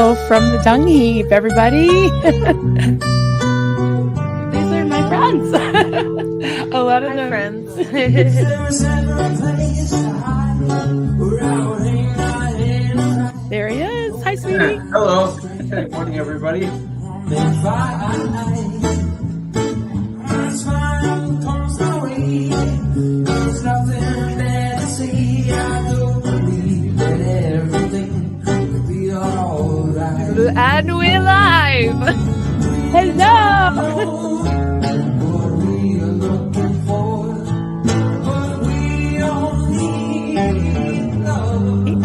Hello from the dung heap, everybody. These are my friends. A lot of them. Friends. There he is. Hi, sweetie. Hello. Good morning, everybody. And we're live. Hello.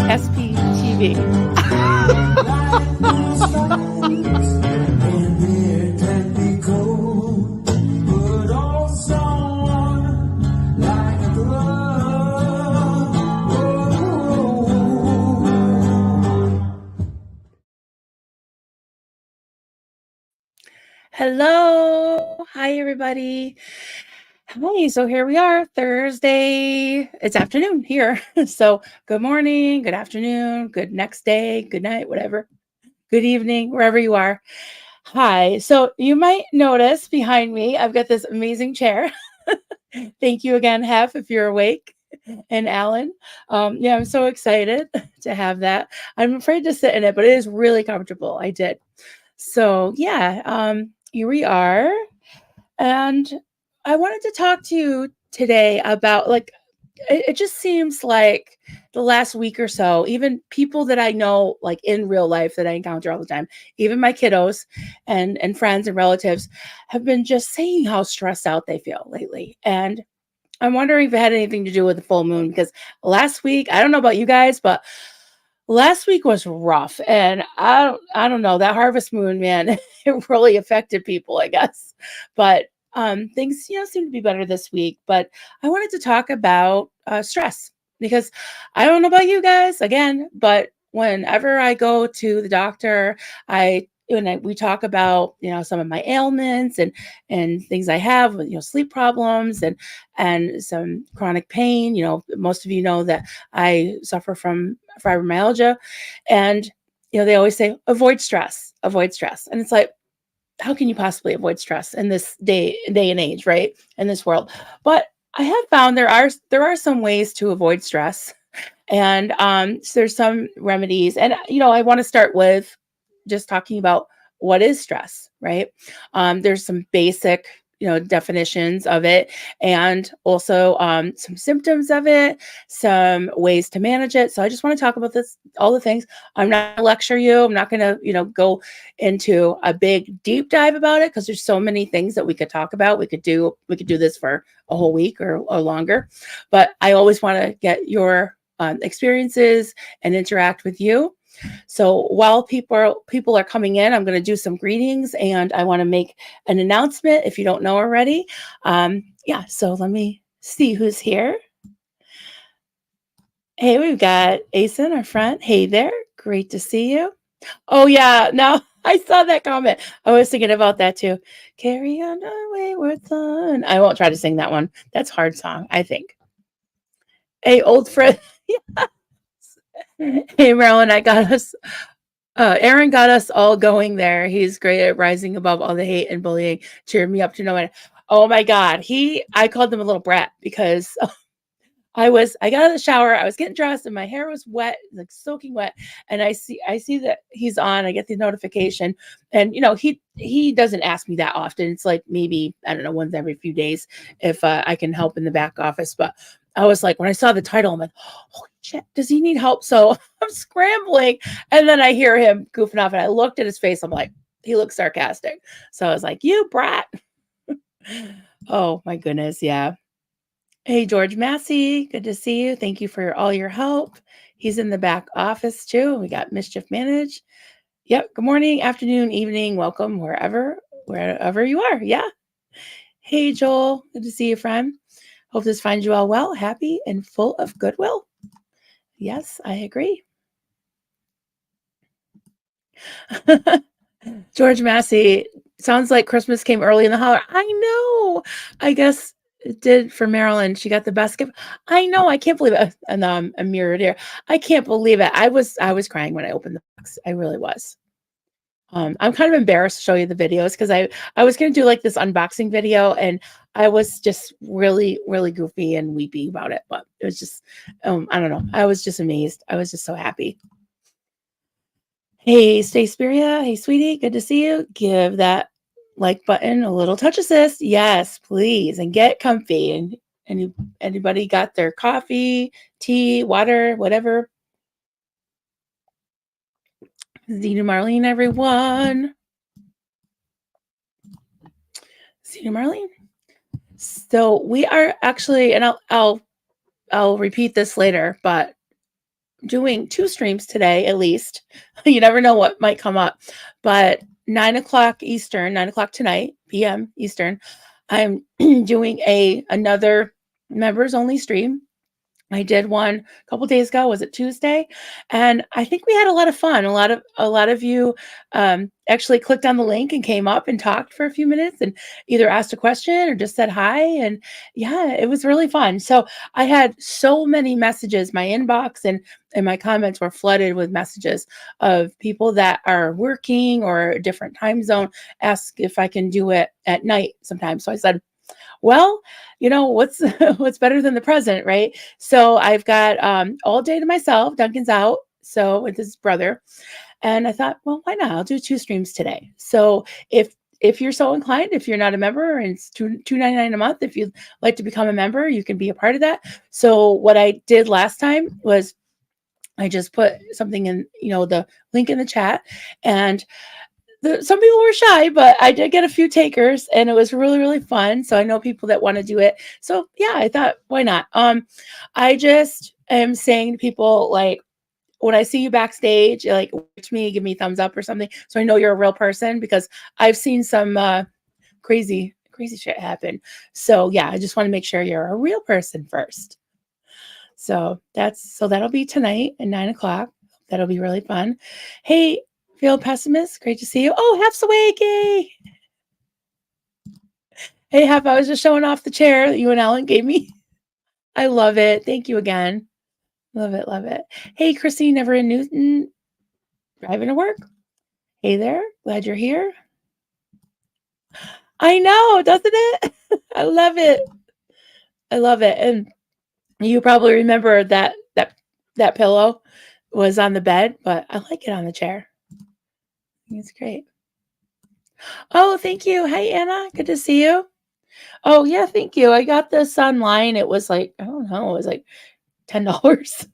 SPTV. Hello. Hi, everybody. Hi. So here we are, Thursday. It's afternoon here. So good morning, good afternoon, good next day, good night, whatever. Good evening, wherever you are. Hi. So you might notice behind me, I've got this amazing chair. Thank you again, Hef, if you're awake. And Alan. Yeah, I'm so excited to have that. I'm afraid to sit in it, but it is really comfortable. I did. So yeah, here we are. And I wanted to talk to you today about it just seems like the last week or so, even people that I know like in real life that I encounter all the time, even my kiddos and friends and relatives have been just saying how stressed out they feel lately. And I'm wondering if it had anything to do with the full moon because last week, I don't know about you guys, but last week was rough. And I don't know, that harvest moon, man, it really affected people, I guess. But things, seem to be better this week. But I wanted to talk about stress because I don't know about you guys again, but whenever I go to the doctor, we talk about some of my ailments and things I have, sleep problems and some chronic pain. Most of you know that I suffer from fibromyalgia, and they always say avoid stress, and it's like, how can you possibly avoid stress in this day and age, right? In this world. But I have found there are some ways to avoid stress. And so there's some remedies. And I want to start with just talking about what is stress, right? There's some basic definitions of it, and also some symptoms of it, some ways to manage it. So I just want to talk about this, all the things. I'm not gonna lecture you. I'm not gonna go into a big deep dive about it because there's so many things that we could talk about. We could do this for a whole week or longer, but I always want to get your experiences and interact with you. So while people are coming in, I'm going to do some greetings, and I want to make an announcement if you don't know already. So let me see who's here. Hey, we've got Asen, our friend. Hey there, great to see you. Oh yeah, now I saw that comment. I was thinking about that too. Carry on our wayward son. I won't try to sing that one. That's a hard song, I think. Hey, old friend. Hey, Marilyn, Aaron got us all going there. He's great at rising above all the hate and bullying, cheering me up to no end. Oh my God. I called him a little brat because I got out of the shower, I was getting dressed and my hair was wet, like soaking wet. And I see that he's on, I get the notification, and he doesn't ask me that often. It's like maybe, I don't know, once every few days if I can help in the back office. But I was like, when I saw the title, I'm like, holy shit, does he need help? So I'm scrambling. And then I hear him goofing off and I looked at his face. I'm like, he looks sarcastic. So I was like, you brat. Oh my goodness. Yeah. Hey, George Massey, good to see you. Thank you for all your help. He's in the back office too. We got Mischief Manage. Yep. Good morning, afternoon, evening. Welcome wherever you are. Yeah. Hey, Joel. Good to see you, friend. Hope this finds you all well, happy, and full of goodwill. Yes, I agree. George Massey, sounds like Christmas came early in the holiday. I know. I guess it did for Marilyn. She got the best gift. I know. I can't believe it. And I'm mirrored here. I can't believe it. I was crying when I opened the box. I really was. I'm kind of embarrassed to show you the videos because I was going to do like this unboxing video and I was just really, really goofy and weepy about it. But it was just, I don't know. I was just amazed. I was just so happy. Hey, Stay Spiria. Hey, sweetie. Good to see you. Give that like button a little touch assist. Yes, please. And get comfy. And anybody got their coffee, tea, water, whatever? Zena Marlene, everyone. Zena Marlene. So we are actually, and I'll repeat this later, but doing 2 streams today at least. You never know what might come up. But 9 o'clock Eastern, 9 o'clock tonight, PM Eastern, I'm doing another members only stream. I did one a couple days ago. Was it Tuesday? And I think we had a lot of fun. A lot of you actually clicked on the link and came up and talked for a few minutes and either asked a question or just said hi. And yeah, it was really fun. So I had so many messages. My inbox and my comments were flooded with messages of people that are working or a different time zone. Ask if I can do it at night sometimes. So I said, well, what's what's better than the present, right? So I've got all day to myself. Duncan's out, so with his brother, and I thought, well, why not? I'll do 2 streams today. So if you're so inclined, if you're not a member, and it's $2.99 a month, if you'd like to become a member, you can be a part of that. So what I did last time was I just put something in, the link in the chat, and some people were shy, but I did get a few takers and it was really, really fun. So I know people that want to do it. So yeah, I thought, why not? I just am saying to people, like, when I see you backstage, like, watch me, give me a thumbs up or something. So I know you're a real person, because I've seen some crazy shit happen. So yeah, I just want to make sure you're a real person first. So that'll be tonight at 9 o'clock. That'll be really fun. Hey, Field Pessimist, great to see you. Oh, Hef's awake. Yay. Hey, Hef, I was just showing off the chair that you and Ellen gave me. I love it. Thank you again. Love it. Love it. Hey, Christine, Never in Newton, driving to work. Hey there. Glad you're here. I know, doesn't it? I love it. I love it. And you probably remember that pillow was on the bed, but I like it on the chair. It's great. Oh, thank you. Hi, Anna. Good to see you. Oh, yeah, thank you. I got this online. It was like, I don't know, it was like $10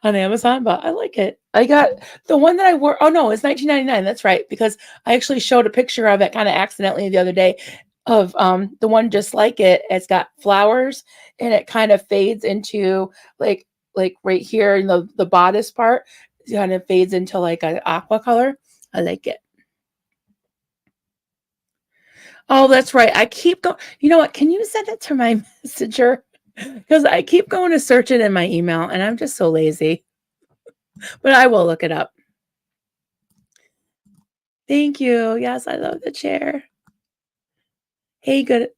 on Amazon, but I like it. I got the one that I wore. Oh, no, it's $19.99. That's right, because I actually showed a picture of it kind of accidentally the other day of the one just like it. It's got flowers and it kind of fades into like right here in the bodice part. It kind of fades into like an aqua color. I like it. Oh, that's right. I keep going. You know what? Can you send it to my messenger? Because I keep going to search it in my email and I'm just so lazy. But I will look it up. Thank you. Yes, I love the chair. Hey, good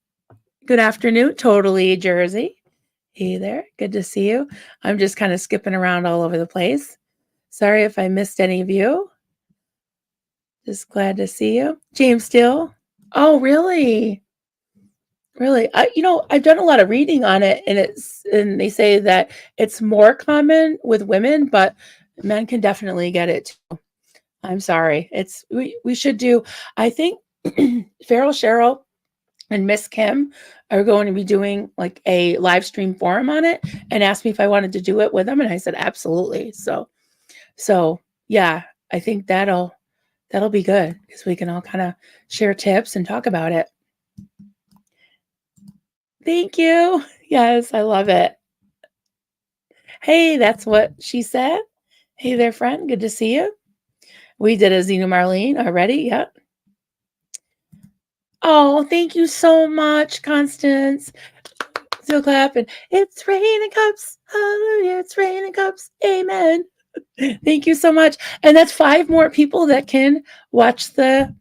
afternoon. Totally Jersey. Hey there. Good to see you. I'm just kind of skipping around all over the place. Sorry if I missed any of you. Just glad to see you. James Steele. Oh, really? Really? I've done a lot of reading on it, and they say that it's more common with women, but men can definitely get it too. I'm sorry. We should do, I think Farrell Cheryl and Miss Kim are going to be doing like a live stream forum on it and asked me if I wanted to do it with them. And I said, absolutely. So yeah, I think that'll be good because we can all kind of share tips and talk about it. Thank you. Yes, I love it. Hey, that's what she said. Hey there, friend. Good to see you. We did a Zena Marlene already. Yep. Oh, thank you so much, Constance. Still clapping. It's raining cups. Hallelujah. It's raining cups. Amen. Thank you so much. And that's 5 more people that can watch the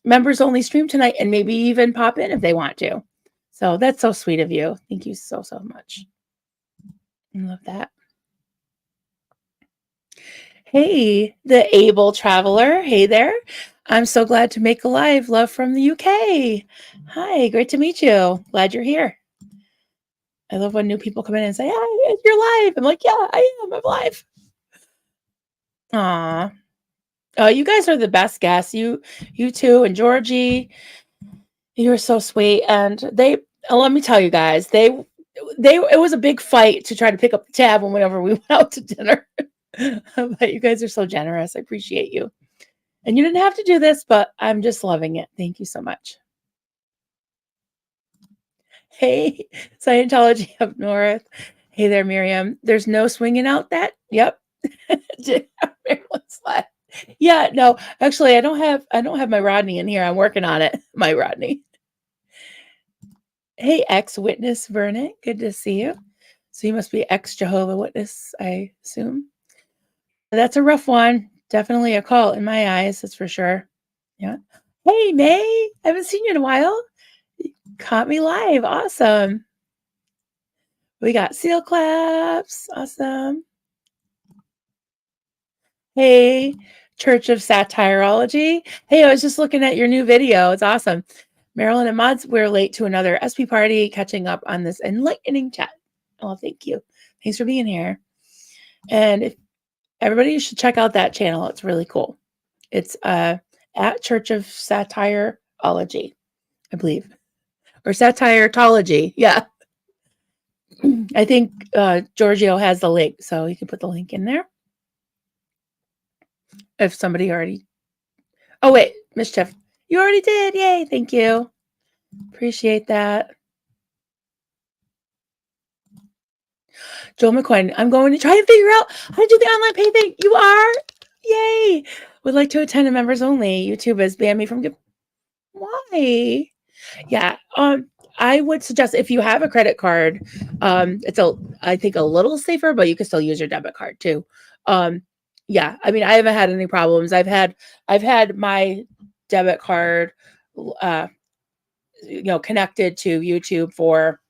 members only stream tonight and maybe even pop in if they want to. So that's so sweet of you. Thank you so much. I love that. Hey, the able traveler. Hey there. I'm so glad to make a live. Love from the UK. Hi, great to meet you. Glad you're here. I love when new people come in and say, "Hi, you're live." I'm like, "Yeah, I am. I'm live." Aw. Oh, you guys are the best guests. You two, and Georgie. You were so sweet. And let me tell you guys, it was a big fight to try to pick up the tab whenever we went out to dinner. But you guys are so generous. I appreciate you. And you didn't have to do this, but I'm just loving it. Thank you so much. Hey, Scientology up north. Hey there, Miriam. There's no swinging out that. Yep. Maryland's left. Yeah, no, actually, I don't have my Rodney in here. I'm working on it. My Rodney. Hey, ex-witness Vernon. Good to see you. So you must be ex-Jehovah Witness, I assume. That's a rough one. Definitely a call in my eyes, that's for sure. Yeah. Hey, May. I haven't seen you in a while. You caught me live. Awesome. We got seal claps. Awesome. Hey, Church of Satirology. Hey, I was just looking at your new video. It's awesome. Marilyn and Mods, we're late to another SP party, catching up on this enlightening chat. Oh, thank you. Thanks for being here. And if everybody should check out that channel. It's really cool. It's at Church of Satirology, I believe. Or Satiretology. Yeah. I think Giorgio has the link, so you can put the link in there. If somebody already. Oh, wait, Mischief. You already did. Yay. Thank you. Appreciate that. Joel McQuinn, I'm going to try and figure out how to do the online pay thing. You are? Yay. Would like to attend a members only. YouTube has banned me from. Why? Yeah. I would suggest if you have a credit card, I think a little safer, but you can still use your debit card too. Yeah. I mean, I haven't had any problems. I've had my debit card, connected to YouTube for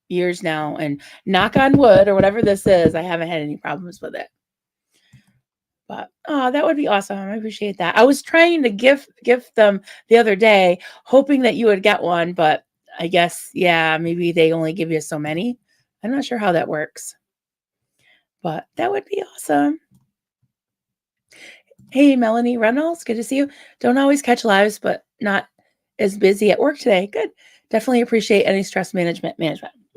years now, and knock on wood or whatever this is, I haven't had any problems with it. But that would be awesome. I appreciate that. I was trying to gift them the other day, hoping that you would get one, but I guess, yeah, maybe they only give you so many. I'm not sure how that works, but that would be awesome. Hey, Melanie Reynolds, good to see you. Don't always catch lives, but not as busy at work today. Good. Definitely appreciate any stress management.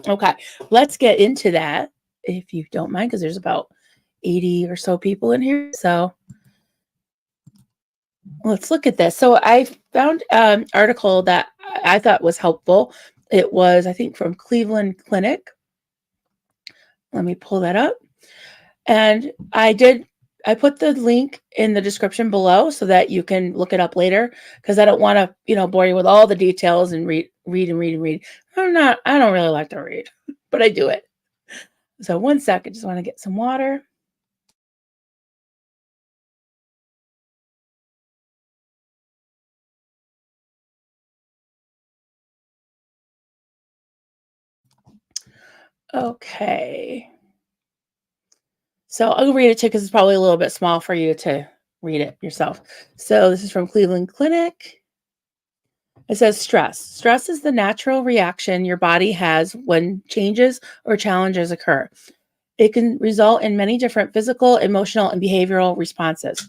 Okay, let's get into that if you don't mind, because there's about 80 or so people in here. So let's look at this. So I found an article that I thought was helpful. It was, I think, from Cleveland Clinic. Let me pull that up. And I put the link in the description below so that you can look it up later, because I don't want to, bore you with all the details and read. I don't really like to read, but I do it. So one second, just want to get some water. Okay. So I'll read it too, because it's probably a little bit small for you to read it yourself. So this is from Cleveland Clinic. It says stress. Stress is the natural reaction your body has when changes or challenges occur. It can result in many different physical, emotional, and behavioral responses.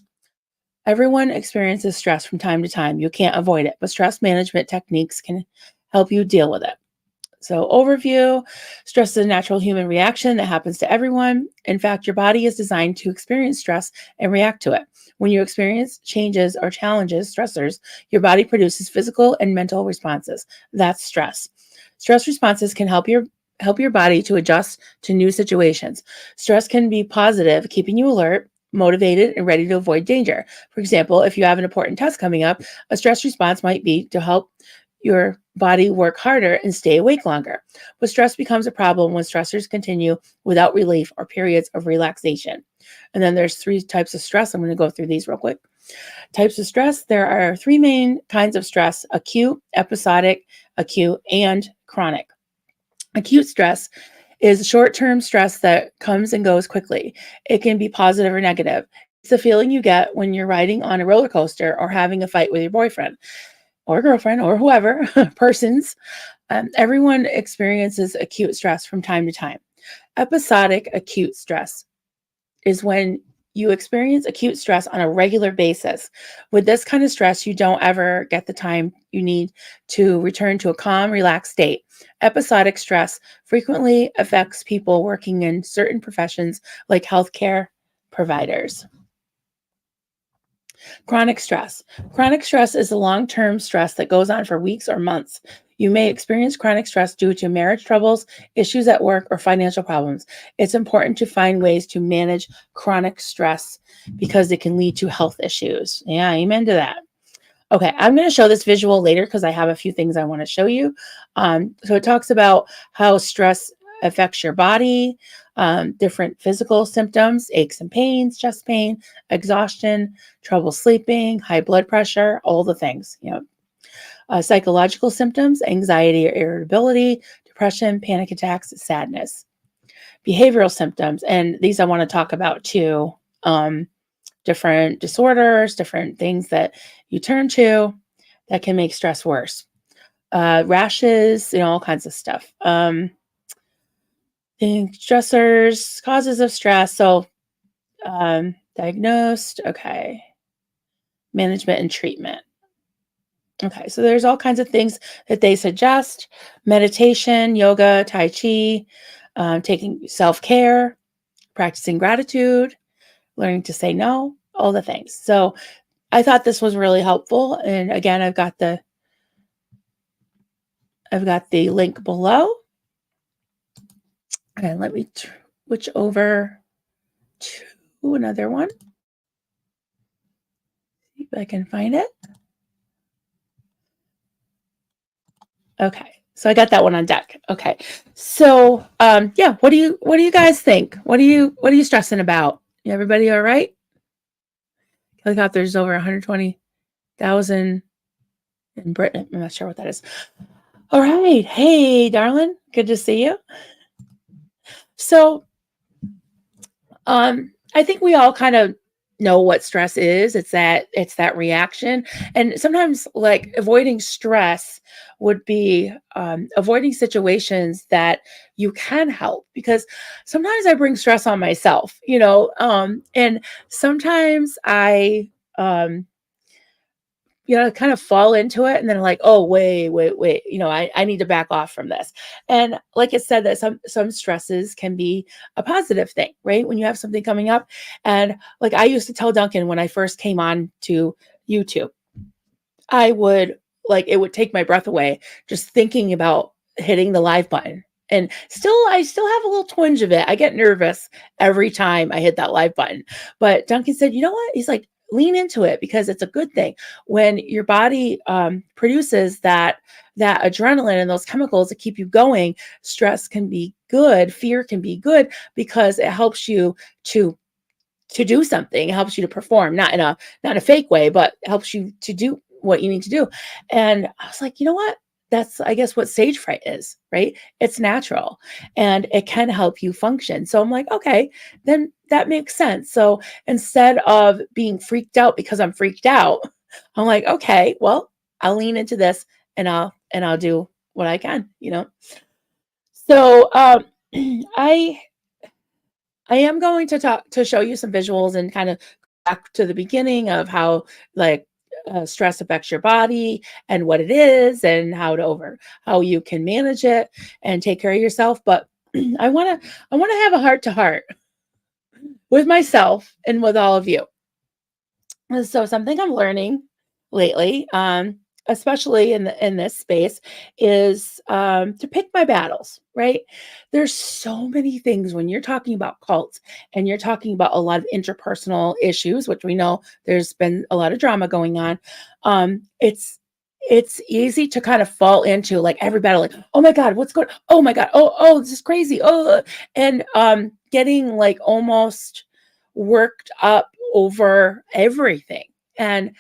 Everyone experiences stress from time to time. You can't avoid it, but stress management techniques can help you deal with it. So, overview: stress is a natural human reaction that happens to everyone. In fact, your body is designed to experience stress and react to it. When you experience changes or challenges, stressors, your body produces physical and mental responses. That's stress. Stress responses can help your body to adjust to new situations. Stress can be positive, keeping you alert, motivated, and ready to avoid danger. For example, if you have an important test coming up, a stress response might be to help your body work harder and stay awake longer. But stress becomes a problem when stressors continue without relief or periods of relaxation. And then there's 3 types of stress. I'm going to go through these real quick. Types of stress: there are 3 main kinds of stress: acute, episodic, acute, and chronic. Acute stress is short-term stress that comes and goes quickly. It can be positive or negative. the feeling you get when you're riding on a roller coaster or having a fight with your boyfriend or girlfriend or whoever, persons. Everyone experiences acute stress from time to time. Episodic acute stress is when you experience acute stress on a regular basis. With this kind of stress, you don't ever get the time you need to return to a calm, relaxed state. Episodic stress frequently affects people working in certain professions like healthcare providers. Chronic stress. Chronic stress is a long-term stress that goes on for weeks or months. You may experience chronic stress due to marriage troubles, issues at work, or financial problems. It's important to find ways to manage chronic stress because it can lead to health issues. Yeah, amen to that. Okay, I'm going to show this visual later because I have a few things I want to show you. So it talks about how stress affects your body, different physical symptoms, aches and pains, chest pain, exhaustion, trouble sleeping, high blood pressure, all the things. Psychological symptoms, anxiety or irritability, depression, panic attacks, sadness. Behavioral symptoms, and these I want to talk about too. Different disorders, different things that you turn to that can make stress worse. Rashes, all kinds of stuff. Stressors, causes of stress. So, diagnosed. Okay. Management and treatment. Okay. So there's all kinds of things that they suggest: meditation, yoga, Tai Chi, taking self-care, practicing gratitude, learning to say no, all the things. So I thought this was really helpful. And again, I've got the link below. And let me switch over to another one. See if I can find it. Okay. So I got that one on deck. Okay. So yeah, what do you guys think? What are you stressing about? Everybody all right? Helicopters over 120,000 in Britain. I'm not sure what that is. All right. Hey, darling. Good to see you. So I think we all kind of know what stress is. It's that reaction. And sometimes like avoiding stress would be avoiding situations that you can help, because sometimes I bring stress on myself, and sometimes I kind of fall into it and then like, oh, wait, I need to back off from this. And like it said, that some stresses can be a positive thing, right? When you have something coming up. And like I used to tell Duncan when I first came on to YouTube, it would take my breath away just thinking about hitting the live button. And I still have a little twinge of it. I get nervous every time I hit that live button. But Duncan said, you know what? He's like, lean into it because it's a good thing. When your body produces that adrenaline and those chemicals that keep you going, stress can be good. Fear can be good because it helps you to do something. It helps you to perform, not in a fake way, but helps you to do what you need to do. And I was like, you know what? That's, I guess, what stage fright is, right? It's natural and it can help you function. So I'm like, okay, then that makes sense. So instead of being freaked out because I'm freaked out, I'm like, okay, well, I'll lean into this and I'll do what I can, So I am going to show you some visuals and kind of back to the beginning of how like stress affects your body and what it is and how you can manage it and take care of yourself. But I want to have a heart to heart with myself and with all of you. So something I'm learning lately, especially in this space, is to pick my battles, right? There's so many things when you're talking about cults and you're talking about a lot of interpersonal issues, which we know there's been a lot of drama going on. It's easy to kind of fall into like every battle, like, oh my God, what's going on? Oh my God, oh, this is crazy. Oh, and getting like almost worked up over everything. And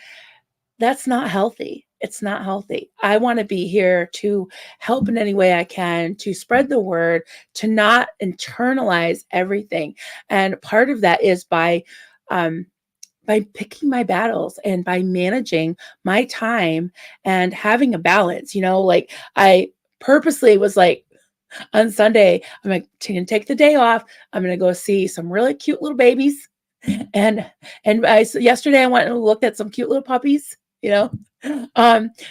that's not healthy. It's not healthy. I want to be here to help in any way I can, to spread the word, to not internalize everything. And part of that is by by picking my battles and by managing my time and having a balance, like I purposely was like, on Sunday, I'm like, gonna take the day off. I'm gonna go see some really cute little babies. And yesterday I went and looked at some cute little puppies, you know.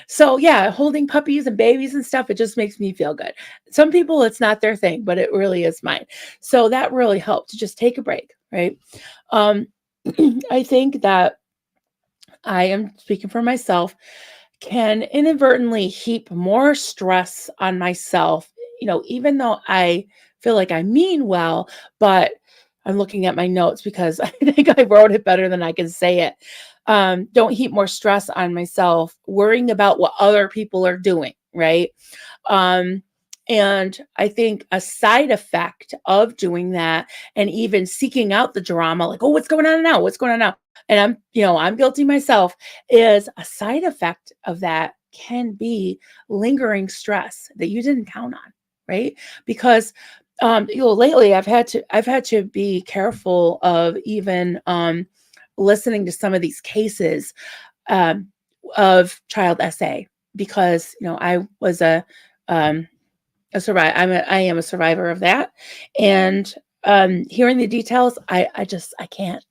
So yeah, holding puppies and babies and stuff, it just makes me feel good. Some people it's not their thing, but it really is mine. So that really helped to just take a break, right? Um, I think that I am speaking for myself, can inadvertently heap more stress on myself, even though I feel like I mean well, but I'm looking at my notes because I think I wrote it better than I can say it. Don't heap more stress on myself, worrying about what other people are doing, right? Um, and I think a side effect of doing that and even seeking out the drama, like, oh, what's going on now? What's going on now? And I'm guilty myself, is a side effect of that can be lingering stress that you didn't count on, right? Because lately I've had to be careful of even listening to some of these cases um, of child SA, because I was a survivor. I am a survivor of that, and hearing the details, I can't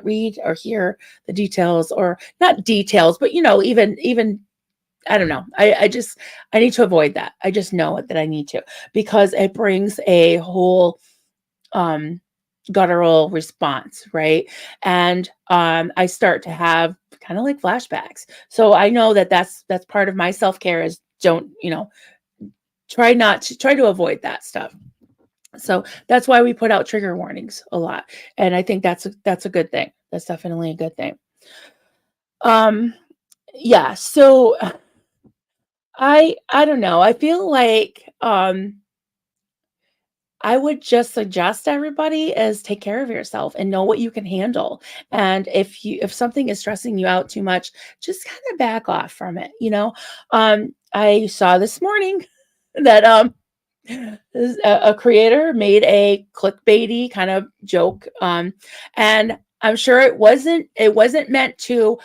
read or hear the details, or not details, but even I don't know. I need to avoid that. I just know it that I need to, because it brings a whole um guttural response, right? And I start to have kind of like flashbacks. So I know that that's part of my self-care, is don't, try to avoid that stuff. So that's why we put out trigger warnings a lot. And I think that's a good thing. That's definitely a good thing. Um yeah, so I don't know. I feel like I would just suggest everybody is take care of yourself and know what you can handle. And if something is stressing you out too much, just kind of back off from it, I saw this morning that a creator made a clickbaity kind of joke, and I'm sure it wasn't meant to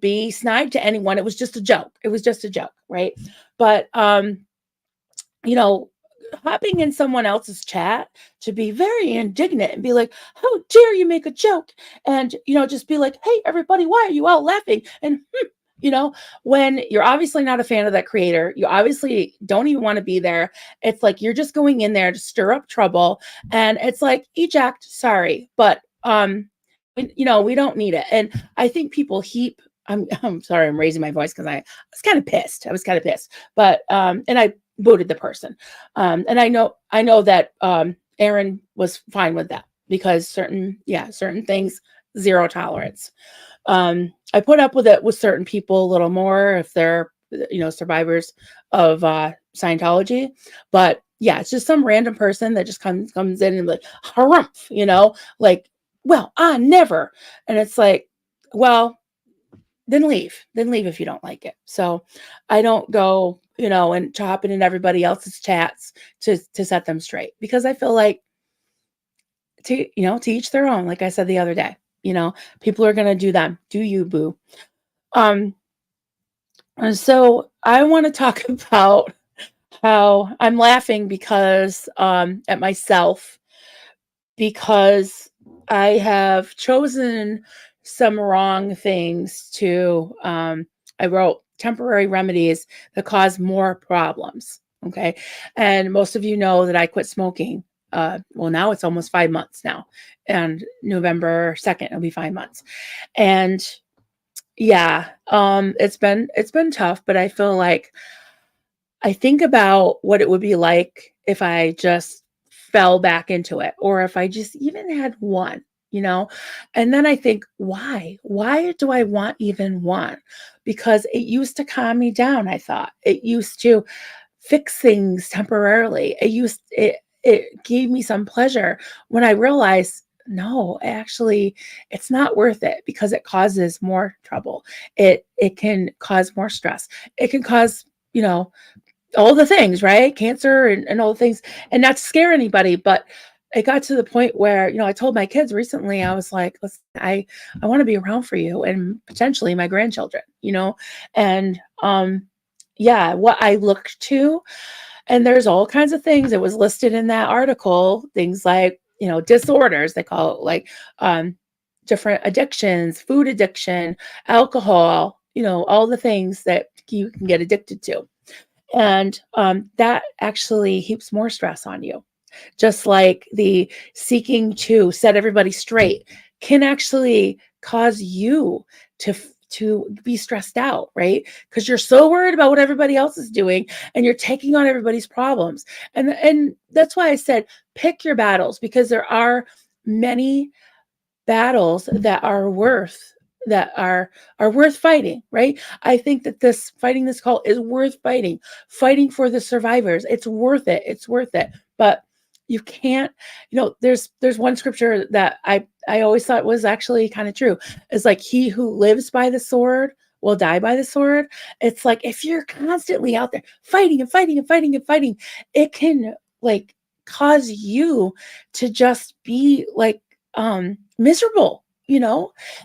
be snide to anyone. It was just a joke. It was just a joke, right? But you know hopping in someone else's chat to be very indignant and be like, how dare you make a joke, and just be like, hey everybody, why are you all laughing, and you know, when you're obviously not a fan of that creator, you obviously don't even want to be there. It's like you're just going in there to stir up trouble. And it's like, eject, sorry, but we don't need it. And I think people heap, I'm sorry, I'm raising my voice because I was kind of pissed. I was kind of pissed. But and I booted the person. And I know that Aaron was fine with that, because certain things, zero tolerance. I put up with it with certain people a little more if they're, survivors of Scientology. But yeah, it's just some random person that just comes in and like, harumph, like, well, I never. And it's like, well, then leave. Then leave if you don't like it. So I don't go, and chopping in everybody else's chats to set them straight, because I feel like to each their own, like I said the other day. People are gonna do them. Do you, boo? Um, and so I want to talk about how I'm laughing because at myself, because I have chosen some wrong things to I wrote temporary remedies that cause more problems. Okay. And most of you know that I quit smoking. Well, now it's almost 5 months now. And November 2nd, it'll be 5 months. And yeah, it's been tough, but I feel like I think about what it would be like if I just fell back into it, or if I just even had one, you know? And then I think, why? Why do I want even one? Because it used to calm me down, I thought. It used to fix things temporarily. It gave me some pleasure, when I realized, no, actually it's not worth it, because it causes more trouble. It can cause more stress. It can cause, you know, all the things, right? Cancer and all the things, and not to scare anybody, but it got to the point where, I told my kids recently, I was like, listen, I want to be around for you and potentially my grandchildren, and yeah, what I look to, and there's all kinds of things that was listed in that article, things like, disorders, they call it, like different addictions, food addiction, alcohol, all the things that you can get addicted to. And that actually heaps more stress on you. Just like the seeking to set everybody straight can actually cause you to be stressed out, right? Because you're so worried about what everybody else is doing and you're taking on everybody's problems. And that's why I said pick your battles, because there are many battles that are worth fighting, right? I think that this cult is worth fighting for the survivors. It's worth it. But you can't, there's one scripture that I always thought was actually kind of true. It's like, he who lives by the sword will die by the sword. It's like, if you're constantly out there fighting and fighting and fighting and fighting, it can like cause you to just be like miserable,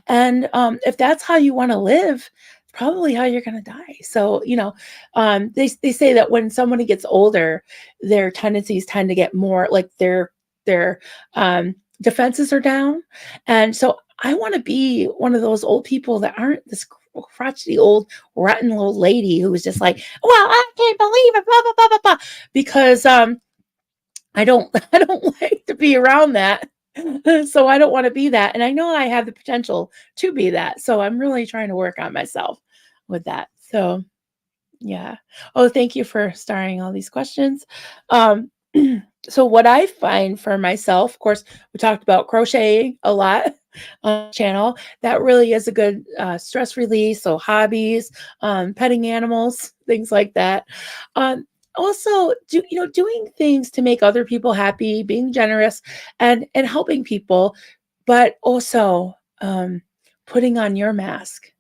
and if that's how you want to live, probably how you're going to die. So, they say that when somebody gets older, their tendencies tend to get more like their defenses are down. And so I want to be one of those old people that aren't this crotchety old rotten old lady who was just like, well, I can't believe it, blah blah blah blah blah, because I don't like to be around that. So I don't want to be that. And I know I have the potential to be that. So I'm really trying to work on myself with that. So yeah. Oh, thank you for starring all these questions. Um, so what I find for myself, of course, we talked about crocheting a lot on the channel. That really is a good stress release. So hobbies, petting animals, things like that. Um, Also, doing things to make other people happy, being generous, and helping people, but also putting on your mask,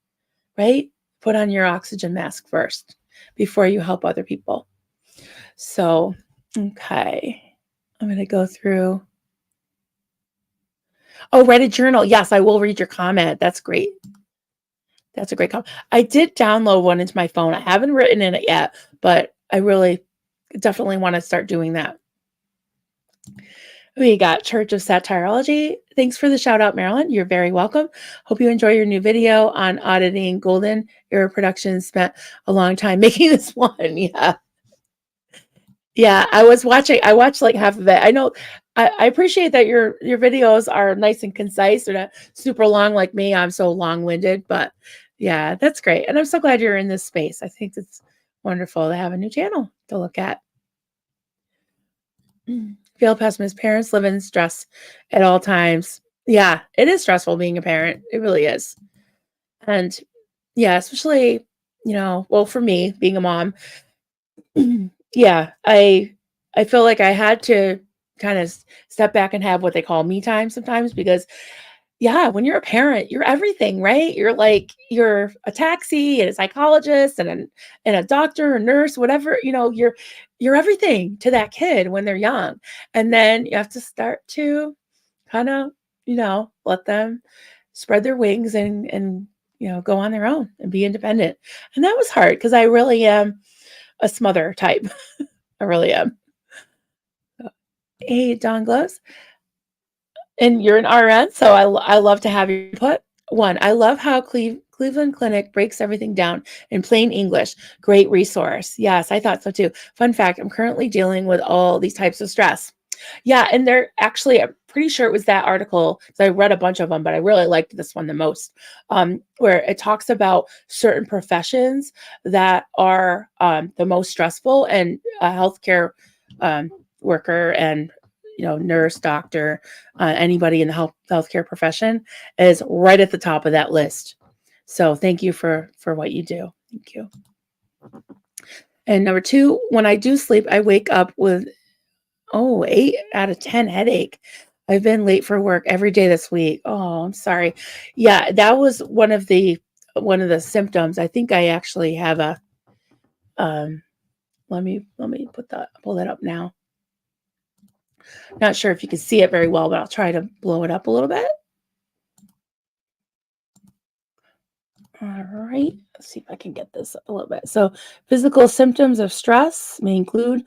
right? Put on your oxygen mask first before you help other people. So, okay. I'm going to go through. Oh, write a journal. Yes, I will read your comment. That's great. That's a great comment. I did download one into my phone. I haven't written in it yet, but I really definitely want to start doing that. We got Church of Satirology. Thanks for the shout out, Marilyn. You're very welcome. Hope you enjoy your new video on auditing Golden Era Productions. Spent a long time making this one. Yeah. Yeah, I watched like half of it. I know I appreciate that your videos are nice and concise. They're not super long like me. I'm so long-winded, but yeah, that's great. And I'm so glad you're in this space. I think it's wonderful to have a new channel to look at. Feel pessimist. Parents live in stress at all times. Yeah, it is stressful being a parent. It really is. And yeah, especially, well, for me, being a mom, yeah, I feel like I had to kind of step back and have what they call me time sometimes, because yeah, when you're a parent, you're everything, right? You're a taxi and a psychologist and a doctor, a nurse, whatever, you're everything to that kid when they're young. And then you have to start to kind of, let them spread their wings and go on their own and be independent. And that was hard because I really am a smother type. I really am. Hey, Don Gloves. And you're an RN, so I love to have your input. One, I love how Cleveland Clinic breaks everything down in plain English. Great resource. Yes, I thought so too. Fun fact, I'm currently dealing with all these types of stress. Yeah, and they're actually, I'm pretty sure it was that article, so I read a bunch of them, but I really liked this one the most, where it talks about certain professions that are the most stressful, and a healthcare worker and nurse, doctor, anybody in the healthcare profession is right at the top of that list. So thank you for what you do. Thank you. And number two, when I do sleep, I wake up with 8 out of 10 headache. I've been late for work every day this week. Oh, I'm sorry. Yeah, that was one of the symptoms. I think I actually have a let me pull that up now. Not sure if you can see it very well, but I'll try to blow it up a little bit. All right, let's see if I can get this a little bit. So, physical symptoms of stress may include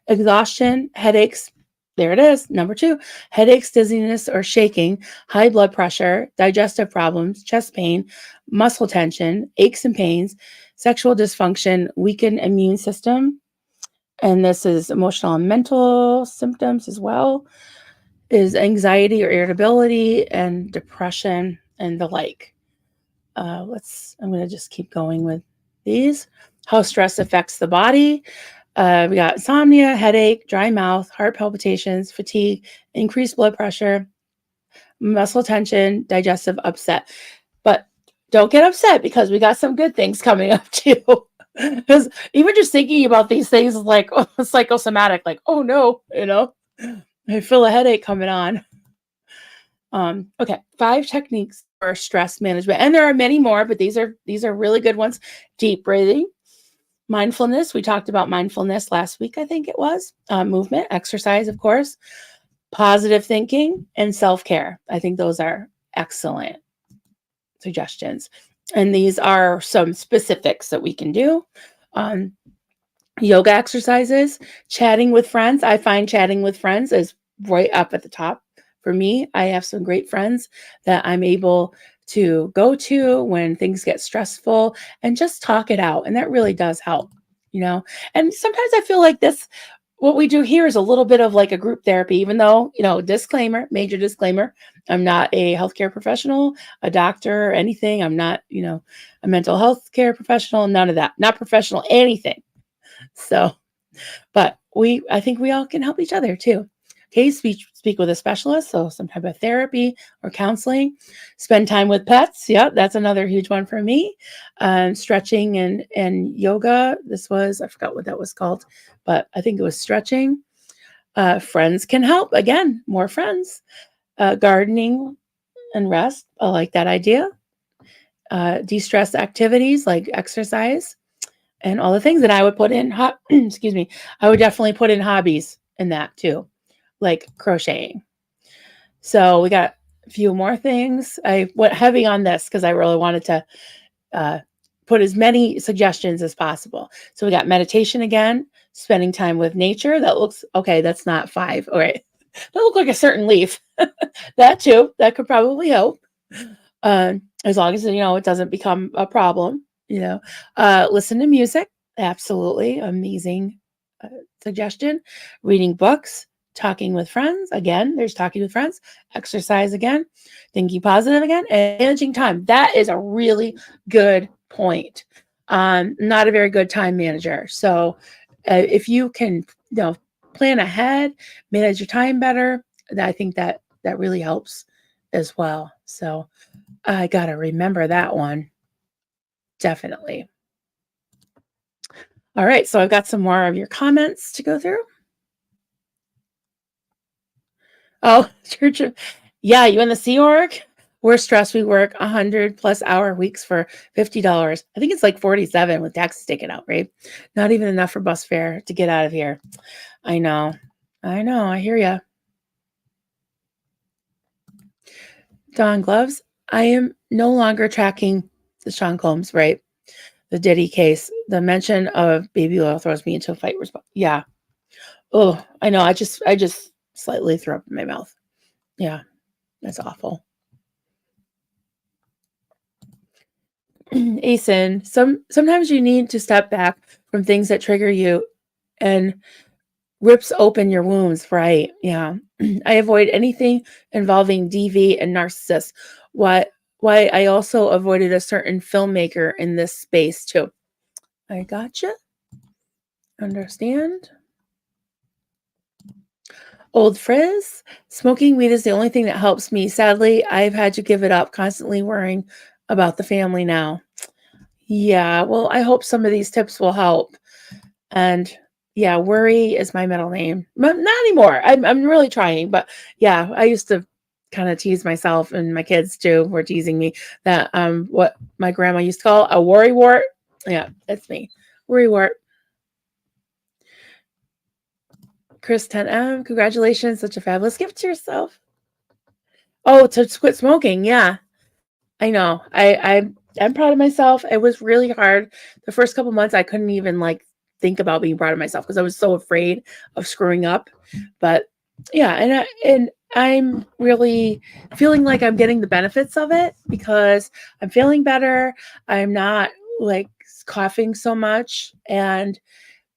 exhaustion, headaches. There it is. Number 2, headaches, dizziness, or shaking, high blood pressure, digestive problems, chest pain, muscle tension, aches and pains, sexual dysfunction, weakened immune system. And this is emotional and mental symptoms as well, is anxiety or irritability and depression and the like. I'm going to just keep going with these. How stress affects the body. We got insomnia, headache, dry mouth, heart palpitations, fatigue, increased blood pressure, muscle tension, digestive upset. But don't get upset because we got some good things coming up too. Because even just thinking about these things is like psychosomatic, like, oh no, I feel a headache coming on. Okay, 5 techniques for stress management, and there are many more, but these are really good ones. Deep breathing, mindfulness. We talked about mindfulness last week, I think it was. Movement, exercise, of course. Positive thinking and self-care. I think those are excellent suggestions. And these are some specifics that we can do. Yoga exercises, chatting with friends. I find chatting with friends is right up at the top. For me, I have some great friends that I'm able to go to when things get stressful and just talk it out. And that really does help, And sometimes I feel like what we do here is a little bit of like a group therapy, even though, disclaimer, major disclaimer, I'm not a healthcare professional, a doctor, or anything. I'm not, a mental health care professional, none of that, not professional, anything. So, but I think we all can help each other too. Okay, speak with a specialist, so some type of therapy or counseling. Spend time with pets. Yeah, that's another huge one for me. Stretching and yoga. I forgot what that was called, but I think it was stretching. Friends can help. Again, more friends. Gardening and rest. I like that idea. De-stress activities like exercise and all the things that I would put in. Excuse me. I would definitely put in hobbies in that too, like crocheting. So we got a few more things. I went heavy on this because I really wanted to put as many suggestions as possible. So we got meditation again, spending time with nature. That looks okay. That's not 5. All right. That looked like a certain leaf. That too. That could probably help. As long as, it doesn't become a problem, listen to music. Absolutely amazing suggestion. Reading books, talking with friends. Again, there's talking with friends. Exercise again. Thinking positive again. And managing time. That is a really good point. Not a very good time manager. So if you can, plan ahead, manage your time better, I think that really helps as well. So I got to remember that one. Definitely. All right. So I've got some more of your comments to go through. Oh, Church of, yeah, you in the Sea Org? We're stressed. We work 100+ hour weeks for $50. I think it's like 47 with taxes taken out, right? Not even enough for bus fare to get out of here. I know. I hear you. Don Gloves. I am no longer tracking the Sean Combs, right? The Diddy case. The mention of baby oil throws me into a fight response. Yeah. Oh, I know. I just slightly threw up in my mouth. Yeah. That's awful. Asen, sometimes you need to step back from things that trigger you and rips open your wounds, right? Yeah. I avoid anything involving DV and narcissists. Why I also avoided a certain filmmaker in this space too. I gotcha. Understand. Old Frizz, smoking weed is the only thing that helps me. Sadly, I've had to give it up, constantly worrying about the family now. Yeah, well, I hope some of these tips will help. And yeah, worry is my middle name. But not anymore. I'm really trying. But yeah, I used to kind of tease myself, and my kids too were teasing me that what my grandma used to call a worry wart. Yeah, that's me. Worry wart. Chris 10M, congratulations, such a fabulous gift to yourself. Oh, to quit smoking, yeah. I know. I'm proud of myself. It was really hard. The first couple months, I couldn't even like think about being proud of myself because I was so afraid of screwing up. But yeah, and I'm really feeling like I'm getting the benefits of it because I'm feeling better. I'm not like coughing so much, and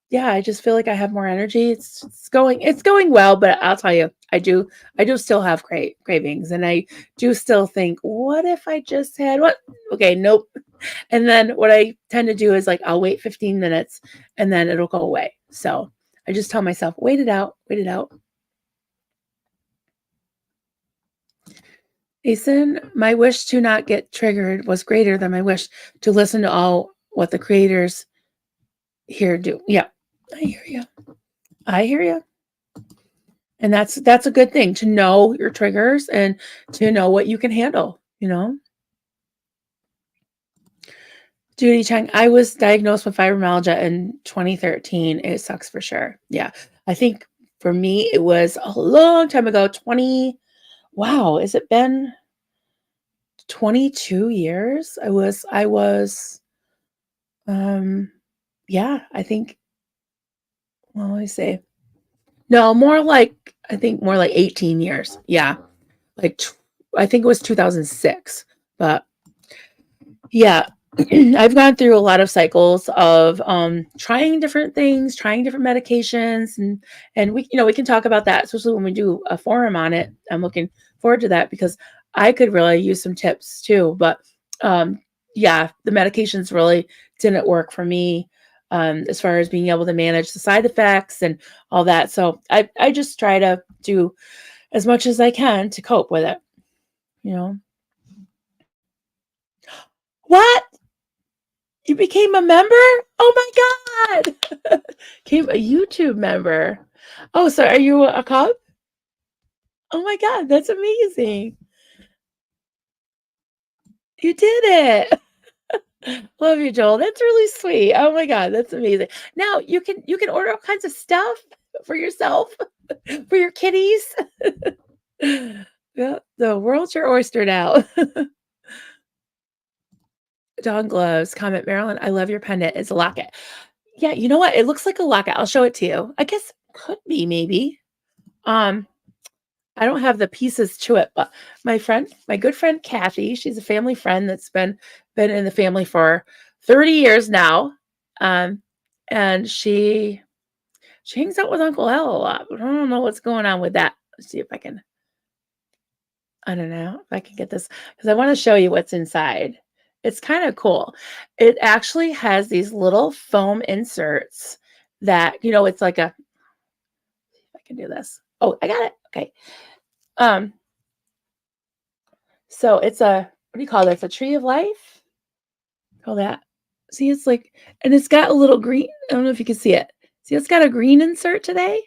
yeah, I just feel like I have more energy. It's going well, but I'll tell you, I do still have great cravings, and I do still think, what if I just had what? Okay, nope. And then what I tend to do is like I'll wait 15 minutes and then it'll go away. So I just tell myself, wait it out, wait it out. Asen, my wish to not get triggered was greater than my wish to listen to all what the creators here do. Yeah, I hear you. I hear you. And that's a good thing to know your triggers and to know what you can handle, you know? Judy Chang, I was diagnosed with fibromyalgia in 2013. It sucks for sure. Yeah. I think for me, it was a long time ago. Wow, has it been 22 years? Um, yeah, I think, well, let me say, no, I think more like 18 years. Yeah. Like, I think it was 2006, but yeah, I've gone through a lot of cycles of trying different things, trying different medications, and we can talk about that, especially when we do a forum on it. I'm looking forward to that because I could really use some tips too. But um, yeah, the medications really didn't work for me as far as being able to manage the side effects and all that. So I just try to do as much as I can to cope with it. You know what? You became a member? Oh my god! Became a YouTube member. Oh, so are you a cop? Oh my god, that's amazing. You did it. Love you, Joel. That's really sweet. Oh my god, that's amazing. Now you can order all kinds of stuff for yourself, for your kitties. Yeah, the world's your oyster now. Dawn gloves. Comment Marilyn. I love your pendant. It's a locket. Yeah, you know what? It looks like a locket. I'll show it to you. I guess it could be maybe. Um, I don't have the pieces to it, but my good friend Kathy, she's a family friend that's been in the family for 30 years now. Um, and she hangs out with Uncle Al a lot, but I don't know what's going on with that. Let's see if I don't know if I can get this because I want to show you what's inside. It's kind of cool. It actually has these little foam inserts that, it's like a, if I can do this. Oh, I got it. Okay. Um, So it's what do you call this? A tree of life? Call that. See, it's like, and it's got a little green. I don't know if you can see it. See, it's got a green insert today.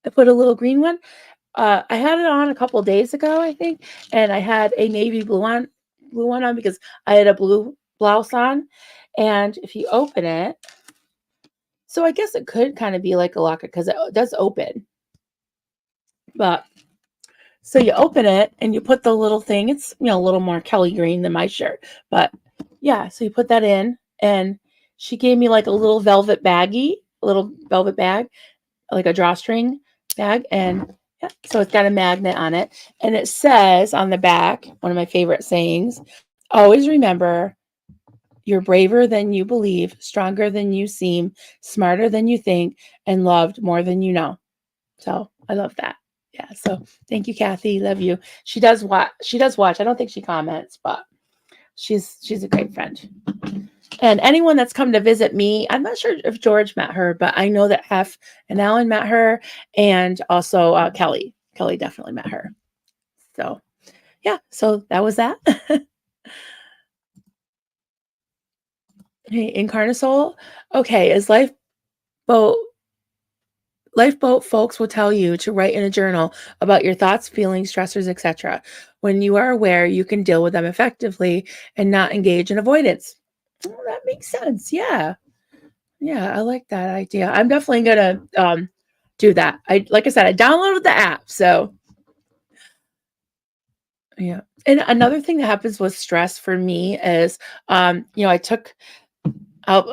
I put a little green one. I had it on a couple of days ago, I think, and I had a navy blue one on because I had a blue blouse on. And if you open it, so I guess it could kind of be like a locket because it does open. But so you open it and you put the little thing. It's a little more Kelly green than my shirt, but yeah. So you put that in, and she gave me like a little velvet baggie, a little velvet bag, like a drawstring bag, and yeah. So it's got a magnet on it, and it says on the back, one of my favorite sayings: "Always remember, you're braver than you believe, stronger than you seem, smarter than you think, and loved more than you know." So I love that. Yeah. So thank you, Kathy. Love you. She does watch. She does watch. I don't think she comments, but she's a great friend. And anyone that's come to visit me, I'm not sure if George met her, but I know that Hef and Alan met her, and also Kelly. Kelly definitely met her. So yeah. So that was that. Hey, Incarnasoul. Okay, is lifeboat Lifeboat folks will tell you to write in a journal about your thoughts, feelings, stressors, etc. When you are aware, you can deal with them effectively and not engage in avoidance. Oh, that makes sense. Yeah. Yeah, I like that idea. I'm definitely gonna do that. Like I said, I downloaded the app. So yeah. And another thing that happens with stress for me is, I took out,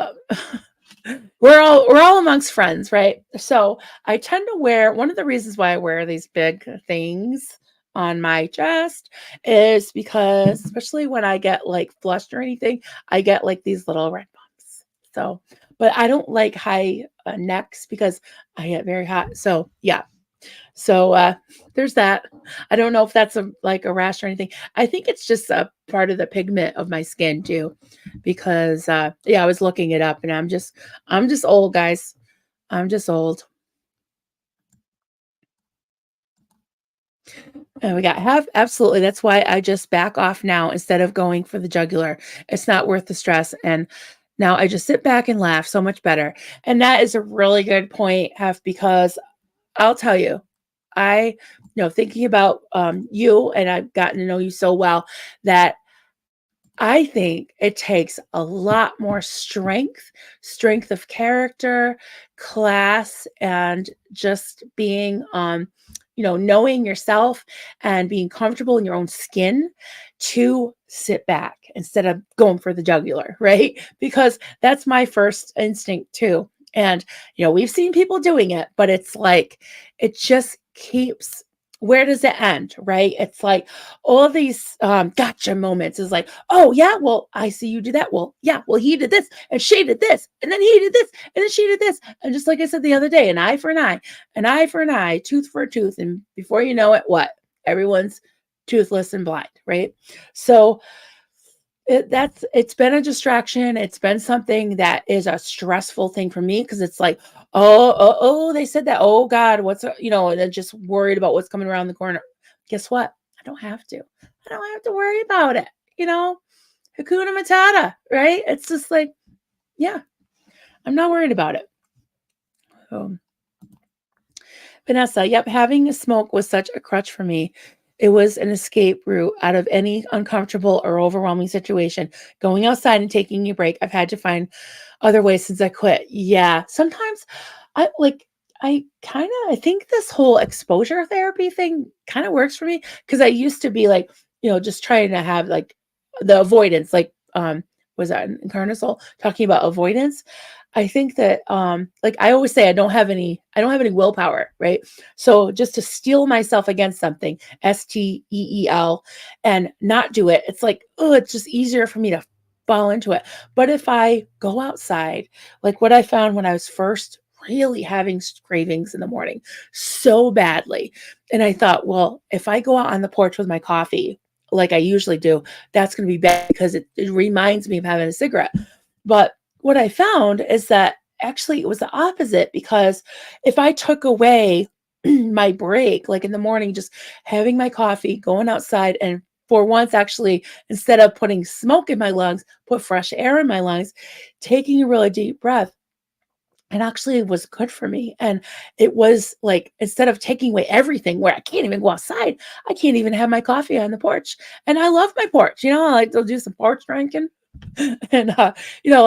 we're all amongst friends, right? So I tend to wear, one of the reasons why I wear these big things on my chest is because, especially when I get like flushed or anything, I get like these little red bumps. So, but I don't like high necks because I get very hot. So yeah. So there's that. I don't know if that's like a rash or anything. I think it's just a part of the pigment of my skin too, because yeah, I was looking it up, and I'm just old, guys. I'm just old. And we got have absolutely. That's why I just back off now instead of going for the jugular. It's not worth the stress. And now I just sit back and laugh so much better. And that is a really good point, Hef, because I'll tell you, thinking about you, and I've gotten to know you so well that I think it takes a lot more strength of character, class, and just being, knowing yourself and being comfortable in your own skin to sit back instead of going for the jugular, right? Because that's my first instinct too. And, we've seen people doing it, but it's like, it just keeps, where does it end, right? It's like all of these gotcha moments is like, oh yeah, well, I see you do that. Well, yeah, well, he did this and she did this, and then he did this, and then she did this. And just like I said the other day, an eye for an eye, tooth for a tooth. And before you know it, what? Everyone's toothless and blind, right? So it's been a distraction. It's been something that is a stressful thing for me because it's like, oh, they said that. Oh God, and then just worried about what's coming around the corner. Guess what? I don't have to. I don't have to worry about it. Hakuna Matata, right? It's just like, yeah, I'm not worried about it. Vanessa, yep, having a smoke was such a crutch for me. It was an escape route out of any uncomfortable or overwhelming situation. Going outside and taking a break, I've had to find other ways since I quit. Yeah, sometimes I think this whole exposure therapy thing kind of works for me because I used to be like, just trying to have like the avoidance, like was that in Carnisol talking about avoidance? I think that like I always say I don't have any willpower, right? So just to steel myself against something, STEEL, and not do it, it's like, oh, it's just easier for me to fall into it. But if I go outside, like what I found when I was first really having cravings in the morning so badly, and I thought, well, if I go out on the porch with my coffee, like I usually do, that's going to be bad because it reminds me of having a cigarette. But what I found is that actually it was the opposite because if I took away my break, like in the morning, just having my coffee, going outside, and for once, actually, instead of putting smoke in my lungs, put fresh air in my lungs, taking a really deep breath, it actually was good for me. And it was like, instead of taking away everything where I can't even go outside, I can't even have my coffee on the porch. And I love my porch. I like to do some porch drinking. And I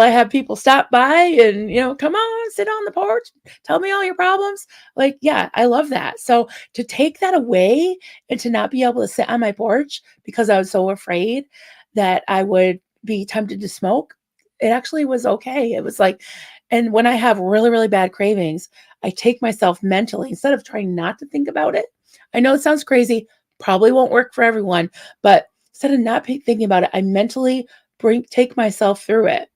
have people stop by and come on, sit on the porch, tell me all your problems. Like, yeah, I love that. So to take that away and to not be able to sit on my porch because I was so afraid that I would be tempted to smoke, it actually was okay. It was like, and when I have really, really bad cravings, I take myself mentally, instead of trying not to think about it. I know it sounds crazy, probably won't work for everyone, but instead of not thinking about it, I mentally take myself through it.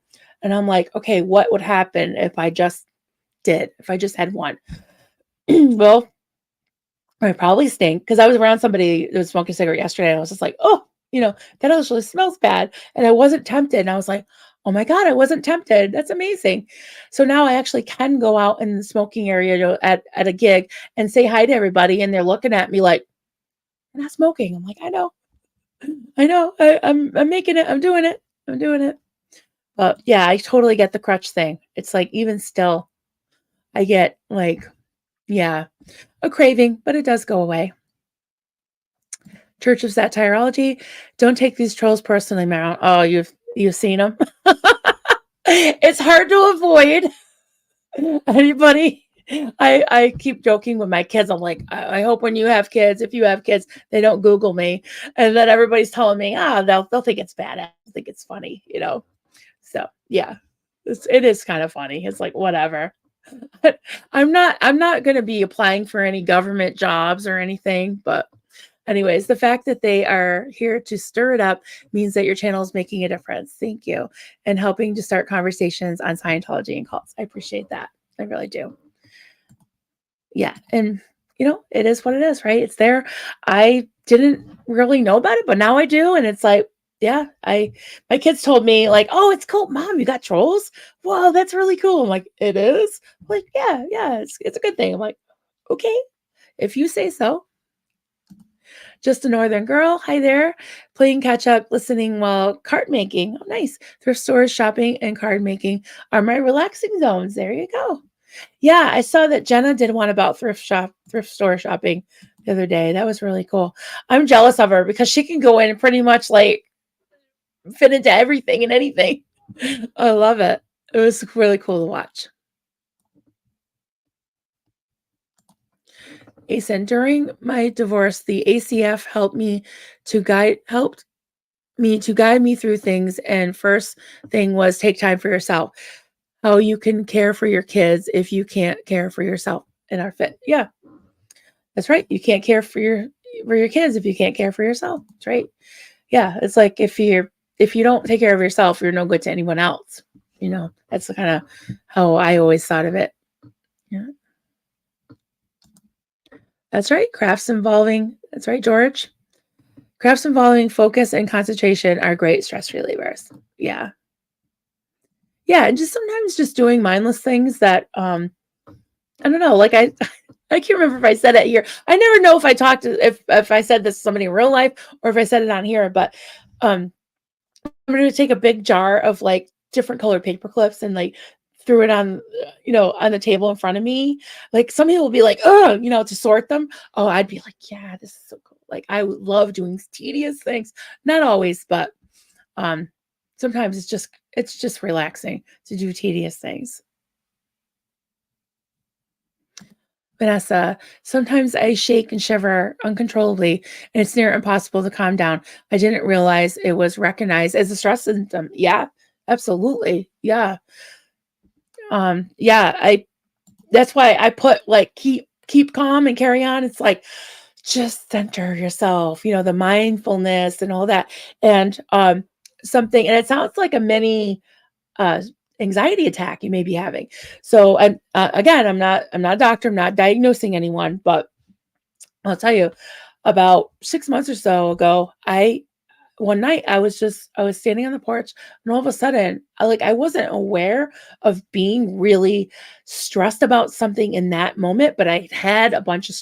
And I'm like, okay, what would happen if I just had one? Well, I probably stink because I was around somebody that was smoking a cigarette yesterday. And I was just like, oh, that actually smells bad. And I wasn't tempted. And I was like, oh my God, I wasn't tempted. That's amazing. So now I actually can go out in the smoking area at a gig and say hi to everybody. And they're looking at me like, I'm not smoking. I'm like, I know. I'm making it. I'm doing it. But yeah, I totally get the crutch thing. It's like, even still, I get like, yeah, a craving, but it does go away. Church of Satirology. Don't take these trolls personally, Meryl. Oh, you've seen them. It's hard to avoid anybody I keep joking with my kids. I'm like, I hope when you have kids, if you have kids, they don't Google me. And then everybody's telling me, they'll think it's bad. I think it's funny, you know. So yeah, it is kind of funny. It's like whatever. I'm not gonna be applying for any government jobs or anything, but anyways, the fact that they are here to stir it up means that your channel is making a difference. Thank you. And helping to start conversations on Scientology and cults. I appreciate that. I really do. Yeah. And, it is what it is, right? It's there. I didn't really know about it, but now I do. And it's like, yeah, my kids told me, like, oh, it's cool. Mom, you got trolls? Whoa, that's really cool. I'm like, it is? I'm like, yeah, it's a good thing. I'm like, okay, if you say so. Just a northern girl. Hi there. Playing catch up, listening while card making. Oh, nice. Thrift stores, shopping, and card making are my relaxing zones. There you go. Yeah, I saw that Jenna did one about thrift store shopping the other day. That was really cool. I'm jealous of her because she can go in and pretty much like fit into everything and anything. I love it. It was really cool to watch. Asen, during my divorce, the ACF helped me to guide me through things. And first thing was take time for yourself. How you can care for your kids if you can't care for yourself in our fit. Yeah, that's right. You can't care for your kids if you can't care for yourself. That's right. Yeah, it's like if you don't take care of yourself, you're no good to anyone else. That's the kind of how I always thought of it. Yeah. That's right. That's right, George. Crafts involving focus and concentration are great stress relievers. Yeah. Yeah, and just sometimes just doing mindless things that I don't know, like I can't remember if I said it here. I never know if I said this to somebody in real life or if I said it on here, but I'm going to take a big jar of like different colored paper clips and like threw it on on the table in front of me. Like some people will be like, oh, to sort them. Oh, I'd be like, yeah, this is so cool. Like I would love doing tedious things. Not always, but sometimes it's just relaxing to do tedious things. Vanessa, sometimes I shake and shiver uncontrollably, and it's near impossible to calm down. I didn't realize it was recognized as a stress symptom. Yeah, absolutely. Yeah. Yeah, that's why I put like keep calm and carry on. It's like just center yourself, the mindfulness and all that. And something, and it sounds like a mini uh anxiety attack you may be having. So and again, I'm not a doctor, I'm not diagnosing anyone, but I'll tell you, about 6 months or so ago, one night I was standing on the porch, and all of a sudden I wasn't aware of being really stressed about something in that moment, but I had a bunch of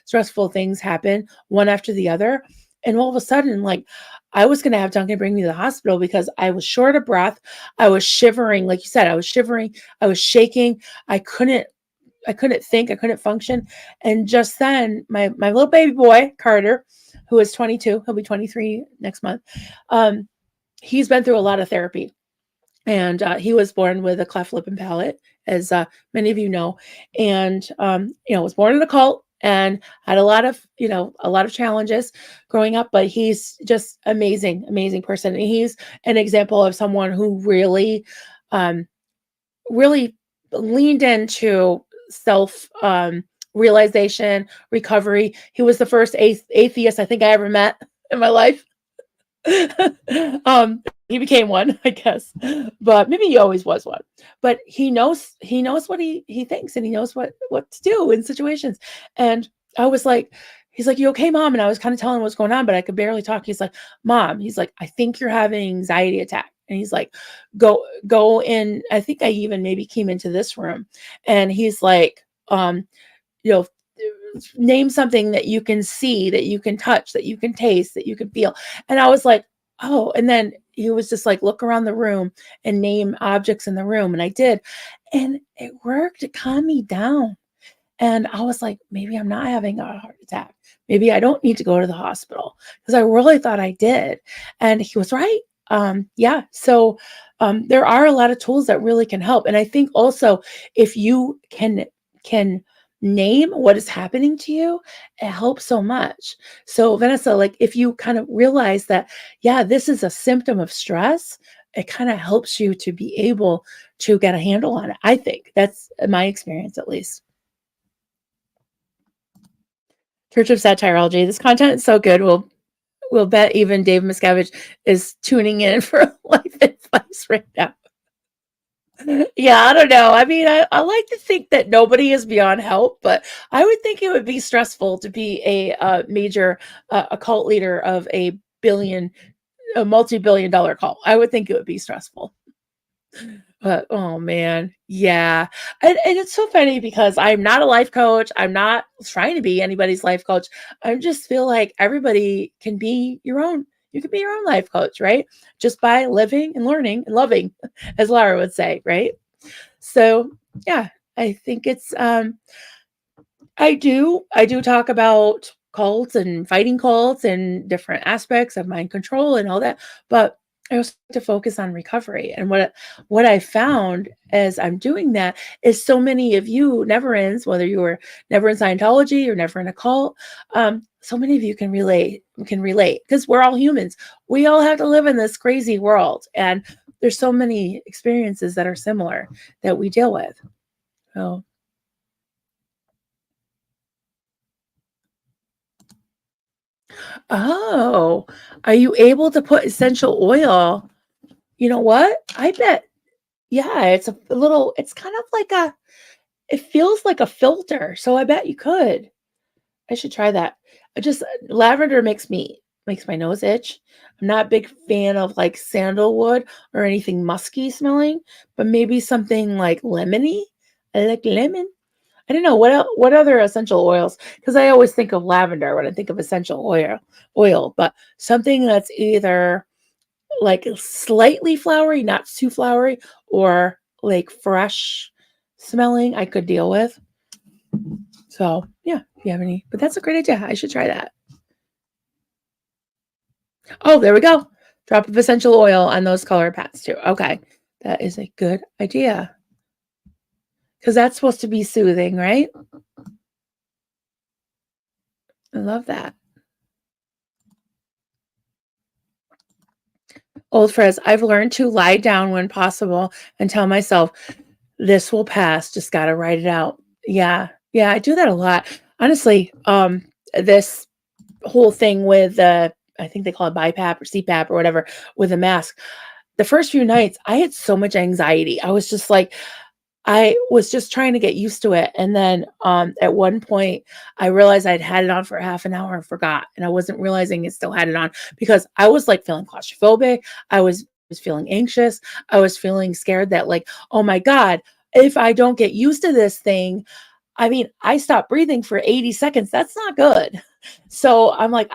stressful things happen one after the other. And all of a sudden, like I was going to have Duncan bring me to the hospital because I was short of breath. I was shivering. Like you said, I was shivering. I was shaking. I couldn't think. I couldn't function. And just then my little baby boy, Carter, who is 22, he'll be 23 next month. He's been through a lot of therapy, and he was born with a cleft lip and palate, as many of you know, and was born in a cult and had a lot of challenges growing up, but he's just amazing person. And he's an example of someone who really, really leaned into self realization, recovery. He was the first atheist I think I ever met in my life. He became one, I guess, but maybe he always was one. But he knows what he thinks, and he knows what to do in situations. And I was like, he's like, you okay, Mom? And I was kind of telling him what's going on, but I could barely talk. He's like, Mom, he's like, I think you're having an anxiety attack. And he's like, go in. I think I even maybe came into this room, and he's like, you know, name something that you can see, that you can touch, that you can taste, that you can feel. And I was like, oh, and then he was just like, look around the room and name objects in the room. And I did. And it worked. It calmed me down. And I was like, maybe I'm not having a heart attack. Maybe I don't need to go to the hospital, because I really thought I did. And he was right. Yeah. So there are a lot of tools that really can help. And I think also if you can can name what is happening to you, it helps so much. So, Vanessa, like if you kind of realize that, yeah, this is a symptom of stress, it kind of helps you to be able to get a handle on it. I think that's my experience, at least. Church of Satirology. This content is so good. We'll bet even Dave Miscavige is tuning in for life advice right now. Yeah, I don't know. I mean, I like to think that nobody is beyond help, but I would think it would be stressful to be a major occult leader of a multi-billion dollar cult. I would think it would be stressful. But oh man, yeah. And it's so funny because I'm not a life coach. I'm not trying to be anybody's life coach. I just feel like everybody can be your own. You can be your own life coach, right? Just by living and learning and loving, as Laura would say, right? So yeah, I think it's I do talk about cults and fighting cults and different aspects of mind control and all that, but I also like to focus on recovery. And what I found as I'm doing that is so many of you never ends, whether you were never in Scientology or never in a cult, so many of you can relate because we're all humans. We all have to live in this crazy world, and there's so many experiences that are similar that we deal with. So oh, are you able to put essential oil? You know what? I bet. Yeah, it's kind of like it feels like a filter. So I bet you could. I should try that. Lavender makes my nose itch. I'm not a big fan of like sandalwood or anything musky smelling, but maybe something like lemony. I like lemon. I don't know what other essential oils, because I always think of lavender when I think of essential oil, but something that's either like slightly flowery, not too flowery, or like fresh smelling, I could deal with. So yeah, if you have any, but that's a great idea. I should try that. Oh, there we go. Drop of essential oil on those color pats too. Okay, that is a good idea because that's supposed to be soothing, right? I love that. Old Frizz, I've learned to lie down when possible and tell myself, this will pass. Just got to write it out. Yeah. Yeah. I do that a lot. Honestly, this whole thing with, I think they call it BiPAP or CPAP or whatever with a mask. The first few nights, I had so much anxiety. I was just trying to get used to it. And then at one point, I realized I'd had it on for half an hour and forgot. And I wasn't realizing it still had it on because I was like feeling claustrophobic. I was feeling anxious. I was feeling scared that, like, oh my God, if I don't get used to this thing, I mean, I stopped breathing for 80 seconds. That's not good. So I'm like,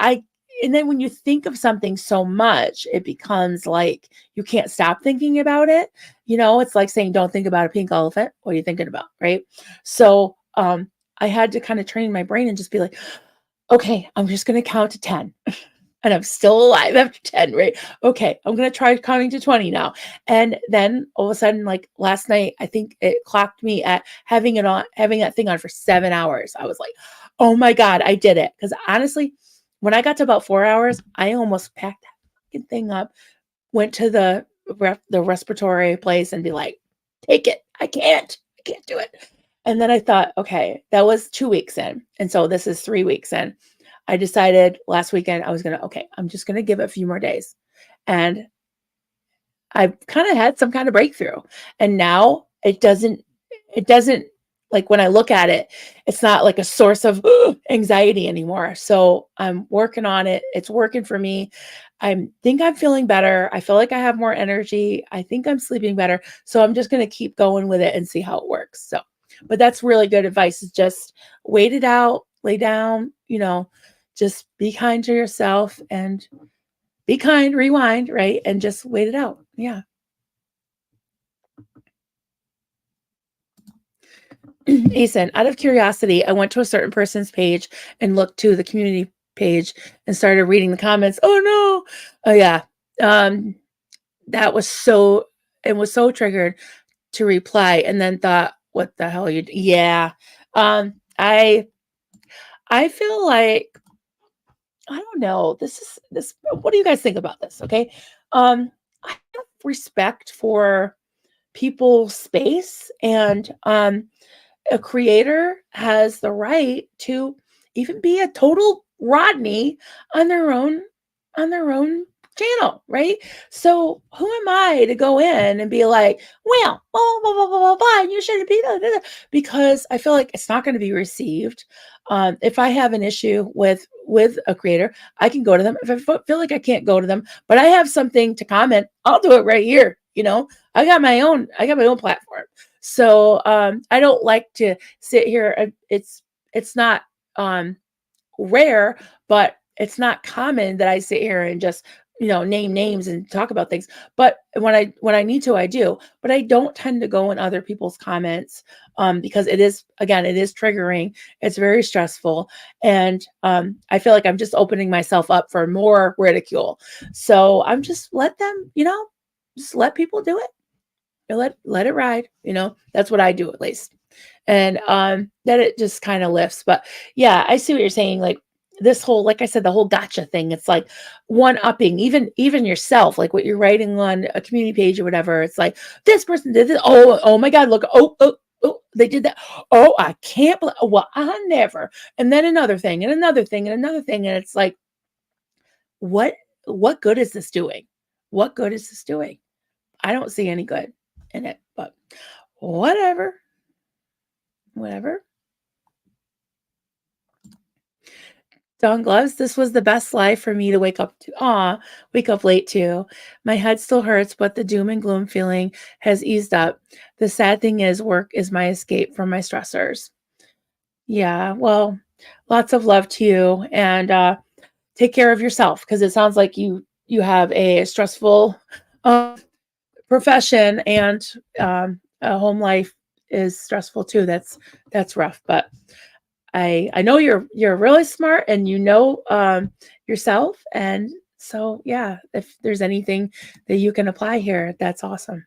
and then when you think of something so much, it becomes like you can't stop thinking about it. It's like saying, don't think about a pink elephant. What are you thinking about? Right. So, I had to kind of train my brain and just be like, okay, I'm just going to count to 10 and I'm still alive after 10, right? Okay, I'm going to try counting to 20 now. And then all of a sudden, like last night, I think it clocked me at having that thing on for 7 hours. I was like, oh my God, I did it. Because honestly, when I got to about 4 hours, I almost packed that fucking thing up, went to the respiratory place and be like, take it. I can't do it. And then I thought, okay, that was 2 weeks in. And so this is 3 weeks in. I decided last weekend okay, I'm just going to give it a few more days. And I've kind of had some kind of breakthrough. And now it doesn't like when I look at it, it's not like a source of anxiety anymore. So I'm working on it. It's working for me. I think I'm feeling better. I feel like I have more energy. I think I'm sleeping better. So I'm just going to keep going with it and see how it works. So, but that's really good advice, is just wait it out, lay down, just be kind to yourself and be kind, rewind, right? And just wait it out. Yeah. Asen, out of curiosity, I went to a certain person's page and looked to the community page and started reading the comments. Oh no. Oh yeah. Um, that was so, it was so triggered to reply and then thought, what the hell yeah. I feel like I don't know. This. What do you guys think about this? Okay. I have respect for people's space, and a creator has the right to even be a total Rodney on their own channel, right? So who am I to go in and be like, well, oh, blah, blah, blah, blah, blah, and you shouldn't be that, because I feel like it's not going to be received. If I have an issue with a creator, I can go to them. If I feel like I can't go to them, but I have something to comment, I'll do it right here. I got my own platform. So I don't like to sit here. It's not rare, but it's not common that I sit here and just name names and talk about things. But when I need to, I do. But I don't tend to go in other people's comments because it is triggering. It's very stressful, and I feel like I'm just opening myself up for more ridicule. So I'm just let them, just let people do it. Let it ride. That's what I do, at least. And that it just kind of lifts. But yeah, I see what you're saying. Like this whole, like I said, the whole gotcha thing. It's like one upping, even yourself, like what you're writing on a community page or whatever. It's like this person did this. Oh my God, look, oh, they did that. Oh, I can't believe, well, I never. And then another thing and another thing and another thing. And it's like, what what good is this doing? What good is this doing? I don't see any good in it, but whatever. Whatever. Dawn Gloves, this was the best life for me to wake up late to. My head still hurts, but the doom and gloom feeling has eased up. The sad thing is, work is my escape from my stressors. Yeah, well, lots of love to you, and take care of yourself, because it sounds like you have a stressful uh, profession, and a home life is stressful too. That's rough, but I know you're really smart, and yourself, and so yeah, if there's anything that you can apply here, that's awesome.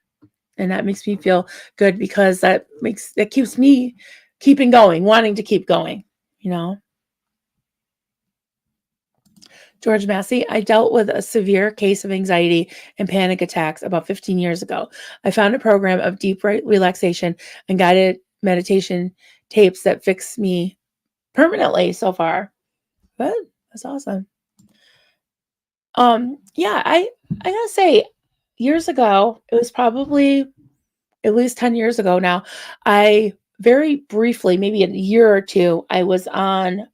And that makes me feel good, because that keeps me keeping going, wanting to keep going, you know. George Massey, I dealt with a severe case of anxiety and panic attacks about 15 years ago. I found a program of deep relaxation and guided meditation tapes that fixed me permanently so far. Good. That's awesome. Yeah, I gotta say, years ago, it was probably at least 10 years ago now, I very briefly, maybe a year or two, I was on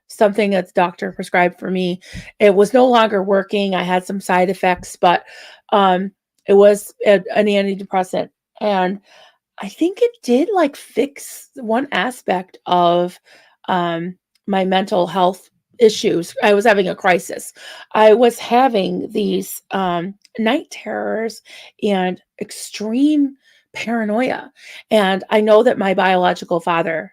something that the doctor prescribed for me. It was no longer working. I had some side effects, but um it was an antidepressant. And I think it did like fix one aspect of my mental health issues. I was having a crisis. I was having these night terrors and extreme paranoia. And I know that my biological father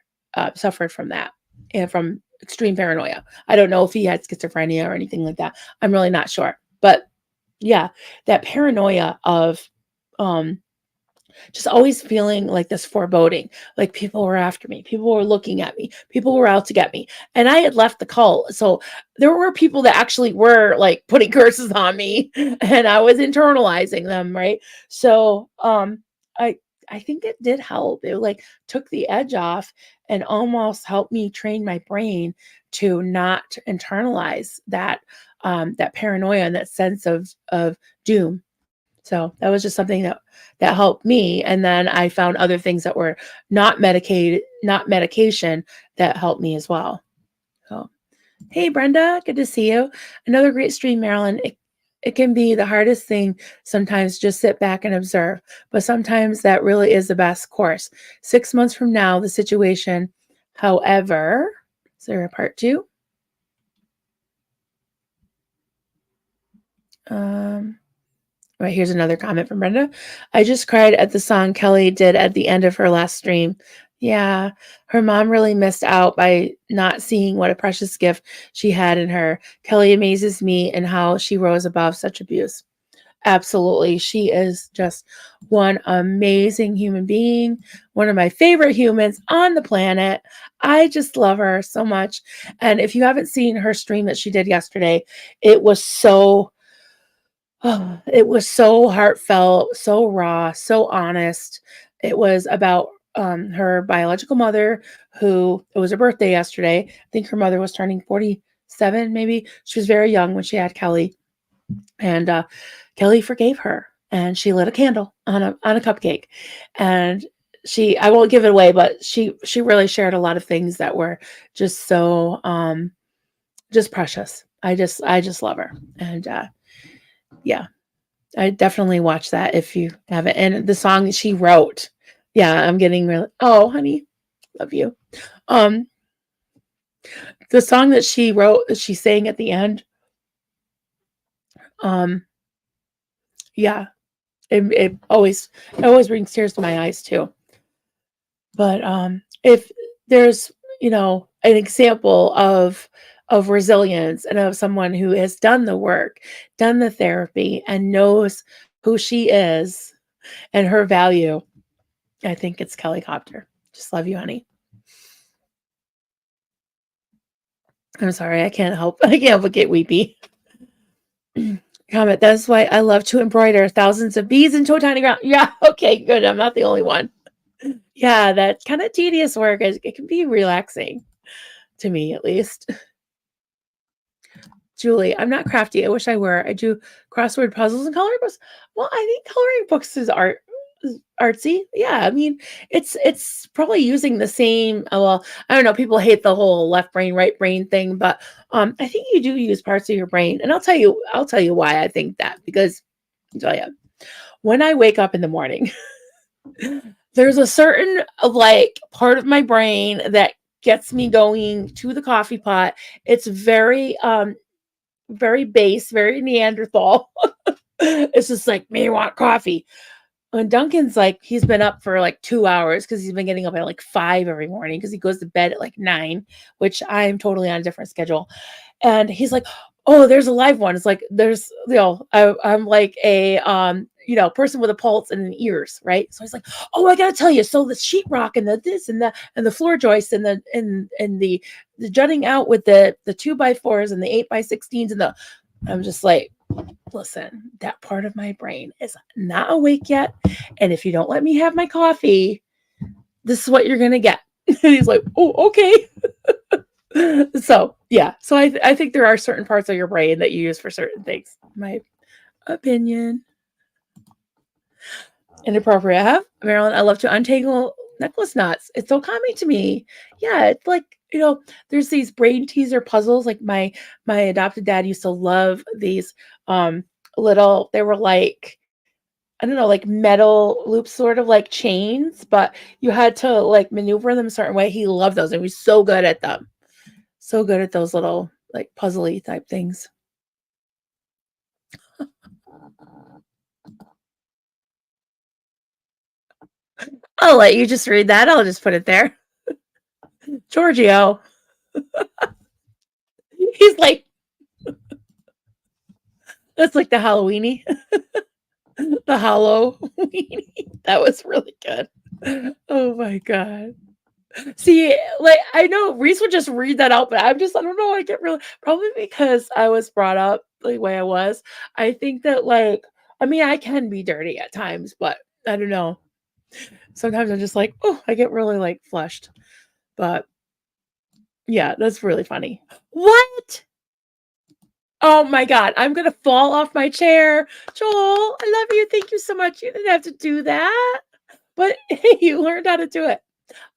suffered from that and from extreme paranoia. I don't know if he had schizophrenia or anything like that. I'm really not sure. But yeah, that paranoia of um, just always feeling like this foreboding, like people were after me, people were looking at me, people were out to get me. And I had left the cult. So there were people that actually were like putting curses on me, and I was internalizing them, right? So I I think it did help. It like took the edge off and almost helped me train my brain to not internalize that paranoia and that sense of doom. So that was just something that helped me, and then I found other things that were not medication, that helped me as well. So, hey Brenda, good to see you. Another great stream, Marilyn. It can be the hardest thing sometimes, just sit back and observe, but sometimes that really is the best course. 6 months from now, the situation, however, is there a part two? Right, here's another comment from Brenda. I just cried at the song Kelly did at the end of her last stream. Yeah, her mom really missed out by not seeing what a precious gift she had in her. Kelly amazes me and how she rose above such abuse. Absolutely. She is just one amazing human being, one of my favorite humans on the planet. I just love her so much. And if you haven't seen her stream that she did yesterday, it was so it was so heartfelt, so raw, so honest. It was about her biological mother, who it was her birthday yesterday. I think her mother was turning 47, maybe. She was very young when she had Kelly, and Kelly forgave her, and she lit a candle on a cupcake, and I won't give it away, but she really shared a lot of things that were just so just precious. I just love her, and yeah, I definitely watch that if you haven't. And the song that she wrote, yeah, I'm getting really. Oh, honey, love you. Um, the song that she wrote, that she sang at the end. Um, yeah, it always brings tears to my eyes too. But if there's, an example of resilience and of someone who has done the work, done the therapy, and knows who she is and her value, I think it's Kelly Copter. Just love you, honey. I'm sorry, I can't help. I can't help but get weepy. Comment. That's why I love to embroider thousands of bees into a tiny ground. Yeah, okay, good. I'm not the only one. Yeah, that kind of tedious work it can be relaxing to me, at least. Julie, I'm not crafty. I wish I were. I do crossword puzzles and coloring books. Well, I think coloring books is artsy. Yeah, I mean, it's probably using the same. Well, I don't know. People hate the whole left brain, right brain thing, but I think you do use parts of your brain, and I'll tell you why I think that, because I'll tell you, when I wake up in the morning, there's a certain like part of my brain that gets me going to the coffee pot. It's very base, very Neanderthal. It's just like, me want coffee. And Duncan's like, he's been up for like 2 hours because he's been getting up at like 5 every morning because he goes to bed at like 9, which I'm totally on a different schedule. And he's like, "Oh, there's a live one." It's like there's, I'm like a person with a pulse and an ears, right? So he's like, "Oh, I gotta tell you, so the sheetrock and the this and the floor joists and the jutting out with the 2x4s and the 8x16s and the." I'm just like, listen, that part of my brain is not awake yet, and if you don't let me have my coffee, this is what you're gonna get. And he's like, "Oh, okay." So yeah, so I think there are certain parts of your brain that you use for certain things. My opinion. Inappropriate. Marilyn, I love to untangle necklace knots. It's so calming to me. Yeah, it's like, there's these brain teaser puzzles. Like my adopted dad used to love these little, they were like, I don't know, like metal loops, sort of like chains, but you had to like maneuver them a certain way. He loved those and he was so good at them. So good at those little like puzzly type things. I'll let you just read that. I'll just put it there. Giorgio. He's like, that's like the Halloweeny. The Halloweeny. That was really good. Oh my god. See, like I know Reese would just read that out, but I don't know. I get really, probably because I was brought up the way I was. I think that like, I mean, I can be dirty at times, but I don't know. Sometimes I'm just like, oh, I get really like flushed. But yeah, that's really funny. What? Oh my god, I'm gonna fall off my chair. Joel, I love you. Thank you so much. You didn't have to do that. But hey, you learned how to do it.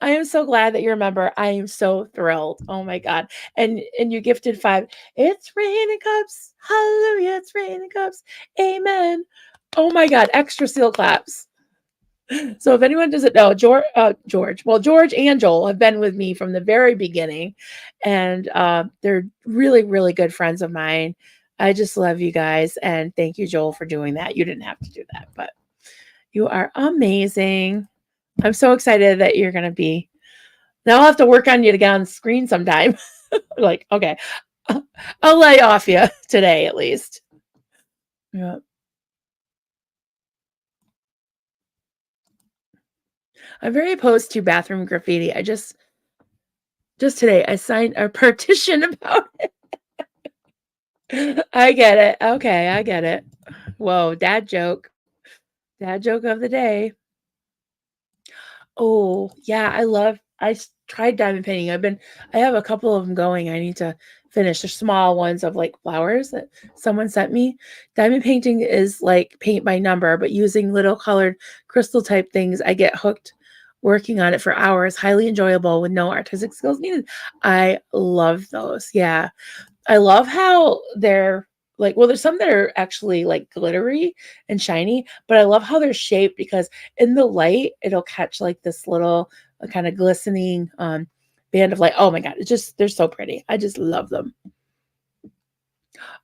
I am so glad that you remember. I am so thrilled. Oh my god. And you gifted 5. It's raining cups. Hallelujah. It's raining cups. Amen. Oh my god. Extra seal claps. So if anyone doesn't know, George and Joel have been with me from the very beginning, and they're really, really good friends of mine. I just love you guys, and thank you, Joel, for doing that. You didn't have to do that, but you are amazing. I'm so excited that you're gonna be. Now I'll have to work on you to get on screen sometime. Like, okay, I'll lay off you today at least. Yeah. I'm very opposed to bathroom graffiti. Just today I signed a petition about it. I get it. Okay, I get it. Whoa, dad joke. Dad joke of the day. Oh, yeah, tried diamond painting. I have a couple of them going. I need to finish. They're small ones of like flowers that someone sent me. Diamond painting is like paint by number, but using little colored crystal type things. I get hooked working on it for hours. Highly enjoyable with no artistic skills needed. I love those. Yeah. I love how they're like, well, there's some that are actually like glittery and shiny, but I love how they're shaped because in the light, it'll catch like this little kind of glistening band of light. Oh my God, they're so pretty. I just love them.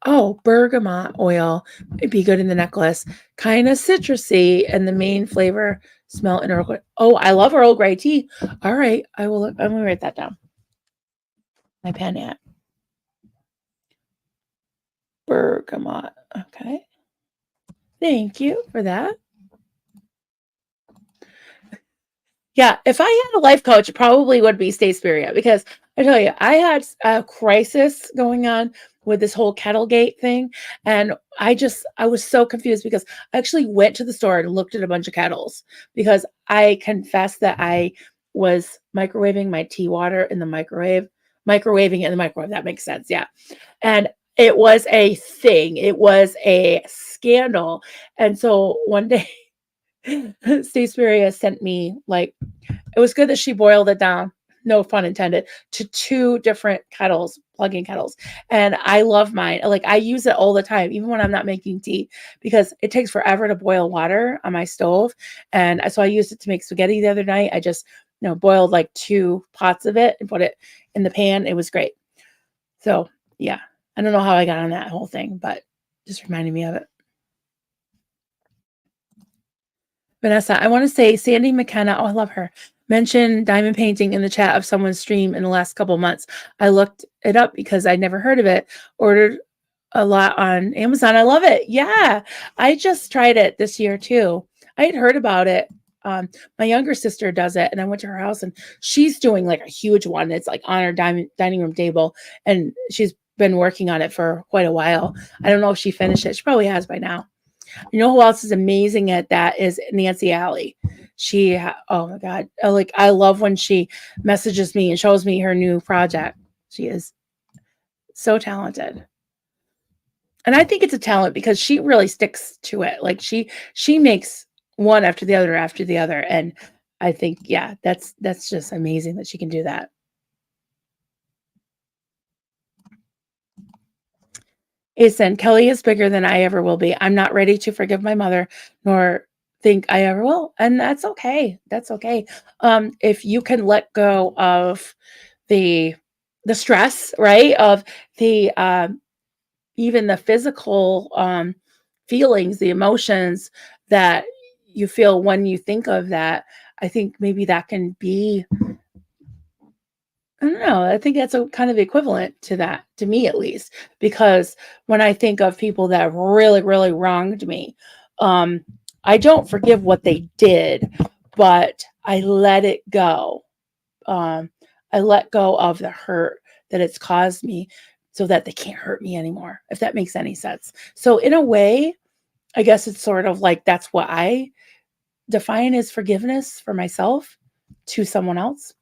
Oh, bergamot oil. It'd be good in the necklace. Kind of citrusy, and the main flavor smell in Earl Grey. Oh, I love Earl Grey tea. All right, I'm gonna write that down. My pen at bergamot. Okay. Thank you for that. Yeah, if I had a life coach, it probably would be Stay Spirit because I tell you, I had a crisis going on with this whole Kettlegate thing, and I was so confused because I actually went to the store and looked at a bunch of kettles because I confessed that I was microwaving my tea water in the microwave, microwaving it in the microwave. That makes sense, yeah. And it was a thing. It was a scandal. And so one day Steve Spurrier sent me like it was good that she boiled it down, no pun intended, to two different kettles, plug-in kettles. And I love mine. Like I use it all the time, even when I'm not making tea, because it takes forever to boil water on my stove. And so I used it to make spaghetti the other night. I just, boiled like 2 pots of it and put it in the pan. It was great. So yeah, I don't know how I got on that whole thing, but just reminded me of it. Vanessa, I want to say Sandy McKenna, oh, I love her, mentioned diamond painting in the chat of someone's stream in the last couple months. I looked it up because I'd never heard of it, ordered a lot on Amazon. I love it. Yeah. I just tried it this year too. I had heard about it. My younger sister does it, and I went to her house and she's doing like a huge one. It's like on her dining room table, and she's been working on it for quite a while. I don't know if she finished it. She probably has by now. You know who else is amazing at that is Nancy Alley. Oh my God. I love when she messages me and shows me her new project. She is so talented. And I think it's a talent because she really sticks to it. Like she makes one after the other. And I think, yeah, that's just amazing that she can do that. Asen, Kelly is bigger than I ever will be. I'm not ready to forgive my mother, nor think I ever will. And that's okay. That's okay. If you can let go of the stress, right? Of the even the physical feelings, the emotions that you feel when you think of that, I think maybe that can be I don't know. I think that's a kind of equivalent to that, to me at least, because when I think of people that really, really wronged me, um, I don't forgive what they did, but I let it go. Um, I let go of the hurt that it's caused me so that they can't hurt me anymore, if that makes any sense. So, in a way, I guess it's sort of like that's what I define as forgiveness for myself to someone else.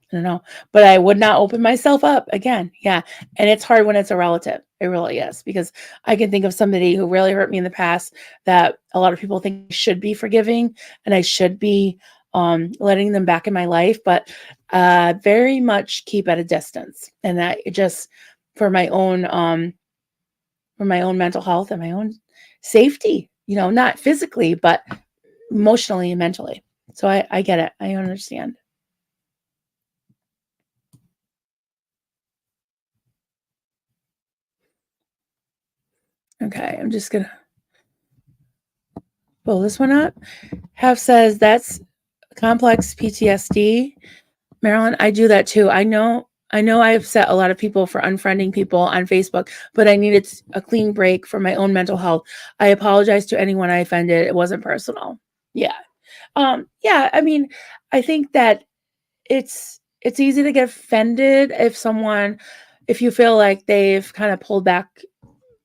I don't know, but I would not open myself up again. Yeah. And it's hard when it's a relative. It really is because I can think of somebody who really hurt me in the past that a lot of people think should be forgiving and I should be letting them back in my life, but very much keep at a distance. And that it just for my own mental health and my own safety, not physically, but emotionally and mentally. So I get it. I understand. Okay, I'm just gonna pull this one up. Have says that's complex PTSD. Marilyn, I do that too. I know I upset a lot of people for unfriending people on Facebook, but I needed a clean break for my own mental health. I apologize to anyone I offended. It wasn't personal. Yeah. Yeah, I mean, I think that it's easy to get offended if you feel like they've kind of pulled back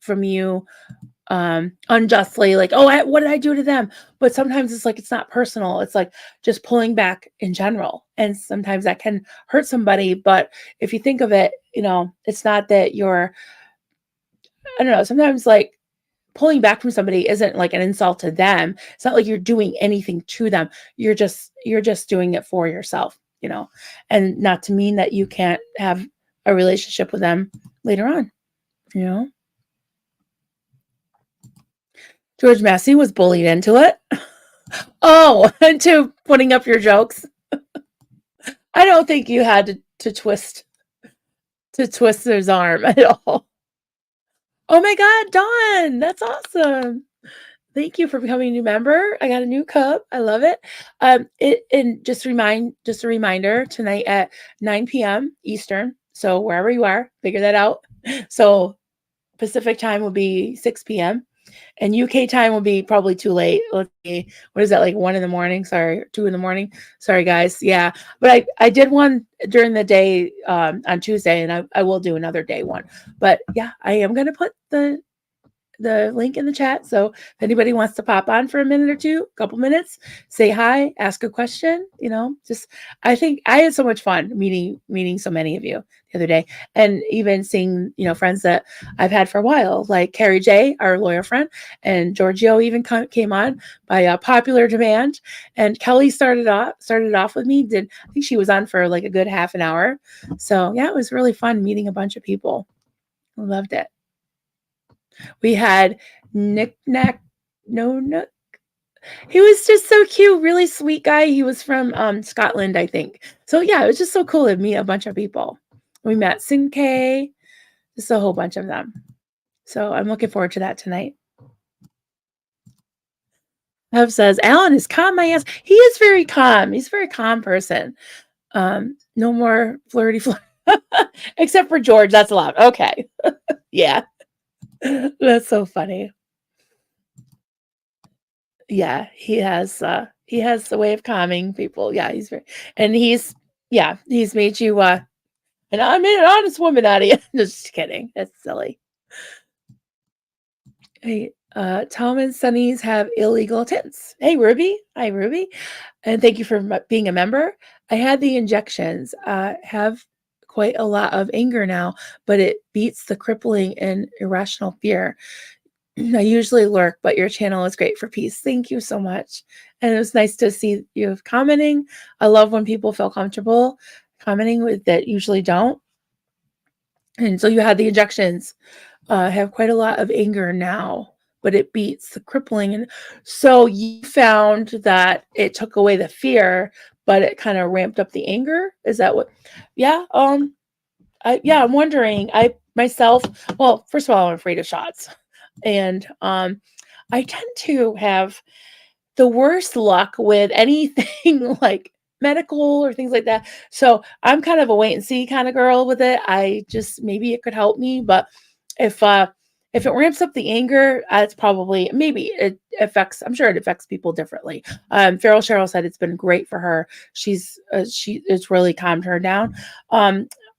from you unjustly, like, oh, what did I do to them? But sometimes it's like it's not personal. It's like just pulling back in general. And sometimes that can hurt somebody. But if you think of it, it's not that I don't know, sometimes like pulling back from somebody isn't like an insult to them. It's not like you're doing anything to them. You're just doing it for yourself, and not to mean that you can't have a relationship with them later on, you know. George Massey was bullied into it. Oh, into putting up your jokes. I don't think you had to twist his arm at all. Oh my God, Dawn, that's awesome. Thank you for becoming a new member. I got a new cup. I love it. And just a reminder tonight at 9 p.m. Eastern. So wherever you are, figure that out. So Pacific time will be 6 p.m. and UK time will be probably too late. Let's see, what is that, like 1 in the morning? Sorry, 2 in the morning. Sorry, guys. Yeah, but I did one during the day on Tuesday, and I will do another day one. But yeah, I am gonna put the link in the chat. So if anybody wants to pop on for a minute or two, a couple minutes, say hi, ask a question, just I think I had so much fun meeting so many of you the other day, and even seeing, friends that I've had for a while, like Carrie J, our lawyer friend, and Giorgio even came on by popular demand. And Kelly started off with me. I think she was on for like a good half an hour. So yeah, it was really fun meeting a bunch of people. I loved it. We had Nick Nack No Nook. He was just so cute, really sweet guy. He was from Scotland, I think. So yeah, it was just so cool to meet a bunch of people. We met Sinkay, just a whole bunch of them. So I'm looking forward to that tonight. Ev says, Alan is calm my ass. He is very calm. He's a very calm person. No more flirty except for George. That's allowed. Okay. Yeah. That's so funny. Yeah, he has the way of calming people. Yeah, he's made you and I made an honest woman out of you. Just kidding. That's silly. Hey, Tom and Sunny's have illegal tints. Hey, Ruby. Hi, Ruby. And thank you for being a member. I had the injections. Have quite a lot of anger now, but it beats the crippling and irrational fear. I usually lurk, but your channel is great for peace. Thank you so much. And it was nice to see you commenting. I love when people feel comfortable commenting with that usually don't. And so you had the injections, have quite a lot of anger now, but it beats the crippling. And so you found that it took away the fear, but it kind of ramped up the anger. Is that what? Yeah. I'm wondering. I myself, well, first of all, I'm afraid of shots. And I tend to have the worst luck with anything like medical or things like that. So I'm kind of a wait and see kind of girl with it. I just maybe it could help me, but if if it ramps up the anger, it's probably maybe it affects. I'm sure it affects people differently. Farrell Cheryl said it's been great for her. It's really calmed her down.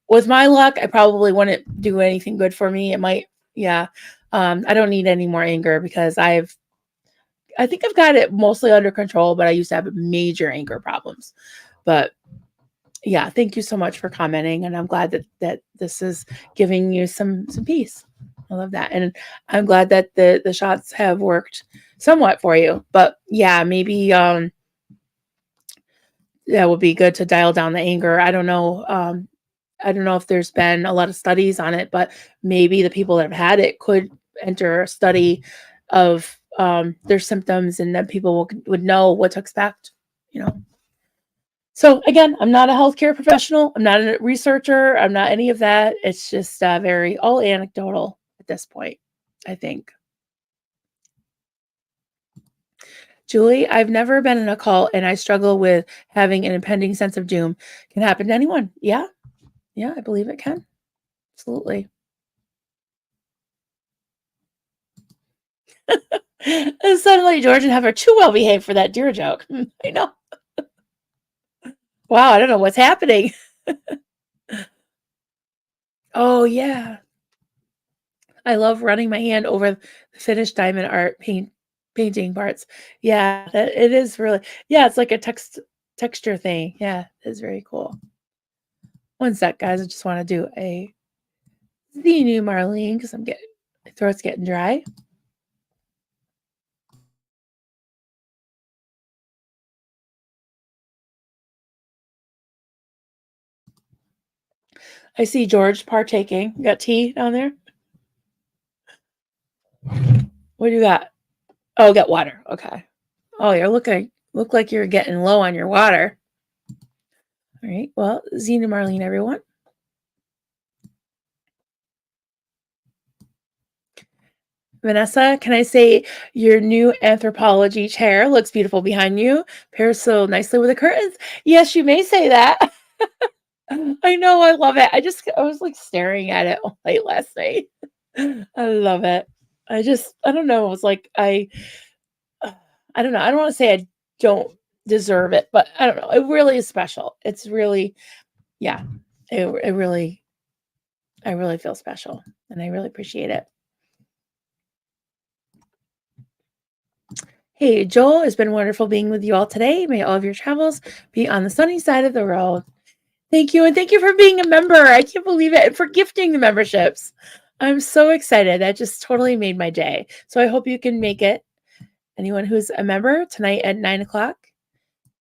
With my luck, I probably wouldn't do anything good for me. It might, yeah. I don't need any more anger because I think I've got it mostly under control, but I used to have major anger problems. But yeah, thank you so much for commenting, and I'm glad that this is giving you some peace. I love that, and I'm glad that the shots have worked somewhat for you. But yeah, maybe that would be good to dial down the anger. I don't know. I don't know if there's been a lot of studies on it, but maybe the people that have had it could enter a study of their symptoms, and then people would know what to expect, So again, I'm not a healthcare professional. I'm not a researcher. I'm not any of that. It's just very all anecdotal at this point, I think. Julie, I've never been in a cult, and I struggle with having an impending sense of doom. Can happen to anyone. Yeah. Yeah, I believe it can. Absolutely. And suddenly George and Heather are too well behaved for that deer joke. I know. Wow, I don't know what's happening. Oh yeah. I love running my hand over the finished diamond art painting parts. Yeah, it is really, yeah, it's like a texture thing. Yeah, it's very cool. One sec, guys. I just want to do a the new Marlene because my throat's getting dry. I see George partaking. You got tea down there? What do you got? Oh, got water. Okay. Oh, look like you're getting low on your water. All right. Well, Zena Marlene, everyone. Vanessa, can I say your new anthropology chair looks beautiful behind you? Pairs so nicely with the curtains. Yes, you may say that. I know, I love it. I was like staring at it all late last night. I love it. I don't know. It was like I don't know. I don't want to say I don't deserve it, but I don't know. It really is special. It's really, yeah. It really, I really feel special, and I really appreciate it. Hey, Joel, it's been wonderful being with you all today. May all of your travels be on the sunny side of the road. Thank you. And thank you for being a member. I can't believe it. And for gifting the memberships. I'm so excited. That just totally made my day. So I hope you can make it. Anyone who's a member tonight at 9 o'clock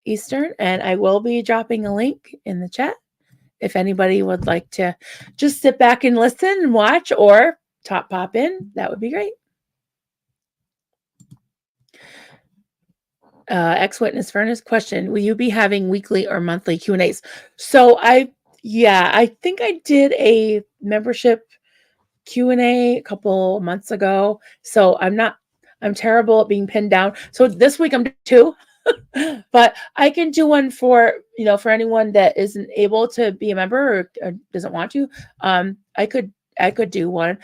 Eastern. And I will be dropping a link in the chat if anybody would like to just sit back and listen and watch or pop in. That would be great. Ex-witness Furnace question: will you be having weekly or monthly Q&As? So I think I did a membership Q&A a couple months ago. So I'm terrible at being pinned down. So this week I'm doing two, but I can do one for, for anyone that isn't able to be a member or doesn't want to. I could do one.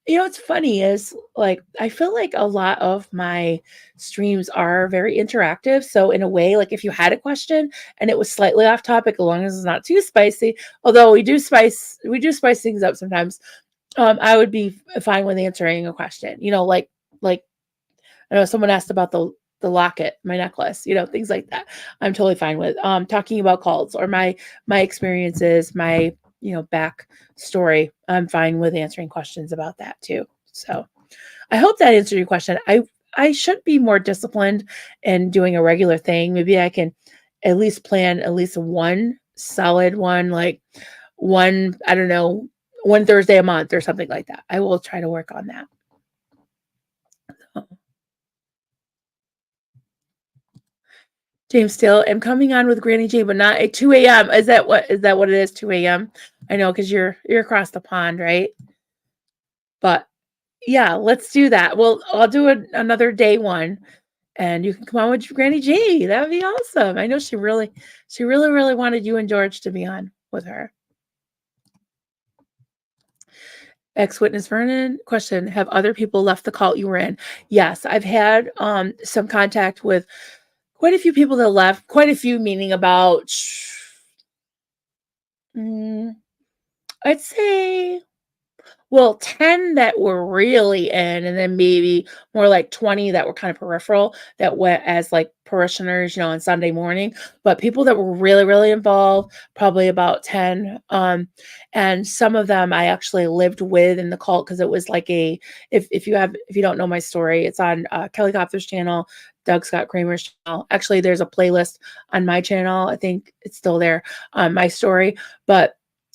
What's funny is like I feel like a lot of my streams are very interactive. So in a way, like if you had a question and it was slightly off topic, as long as it's not too spicy, although we do spice things up sometimes, I would be fine with answering a question. Like I know someone asked about the locket, my necklace, things like that. I'm totally fine with talking about cults or my experiences, my back story. I'm fine with answering questions about that too. So I hope that answered your question. I should be more disciplined in doing a regular thing. Maybe I can at least plan at least one solid one, like one, I don't know, one Thursday a month or something like that. I will try to work on that. James Steele, I'm coming on with Granny J, but not at 2 a.m. Is that what it is? 2 a.m. I know because you're across the pond, right? But yeah, let's do that. Well, I'll do another day one, and you can come on with Granny J. That would be awesome. I know she really, really wanted you and George to be on with her. Ex-witness Vernon question: have other people left the cult you were in? Yes, I've had some contact with quite a few people that left. Quite a few, meaning about I'd say, well, 10 that were really in, and then maybe more like 20 that were kind of peripheral that went as like parishioners, on Sunday morning. But people that were really, really involved, probably about 10. And some of them I actually lived with in the cult because it was like if you don't know my story, it's on Kelly Kopter's channel, Doug Scott Kramer's channel. Actually, there's a playlist on my channel. I think it's still there, my story. But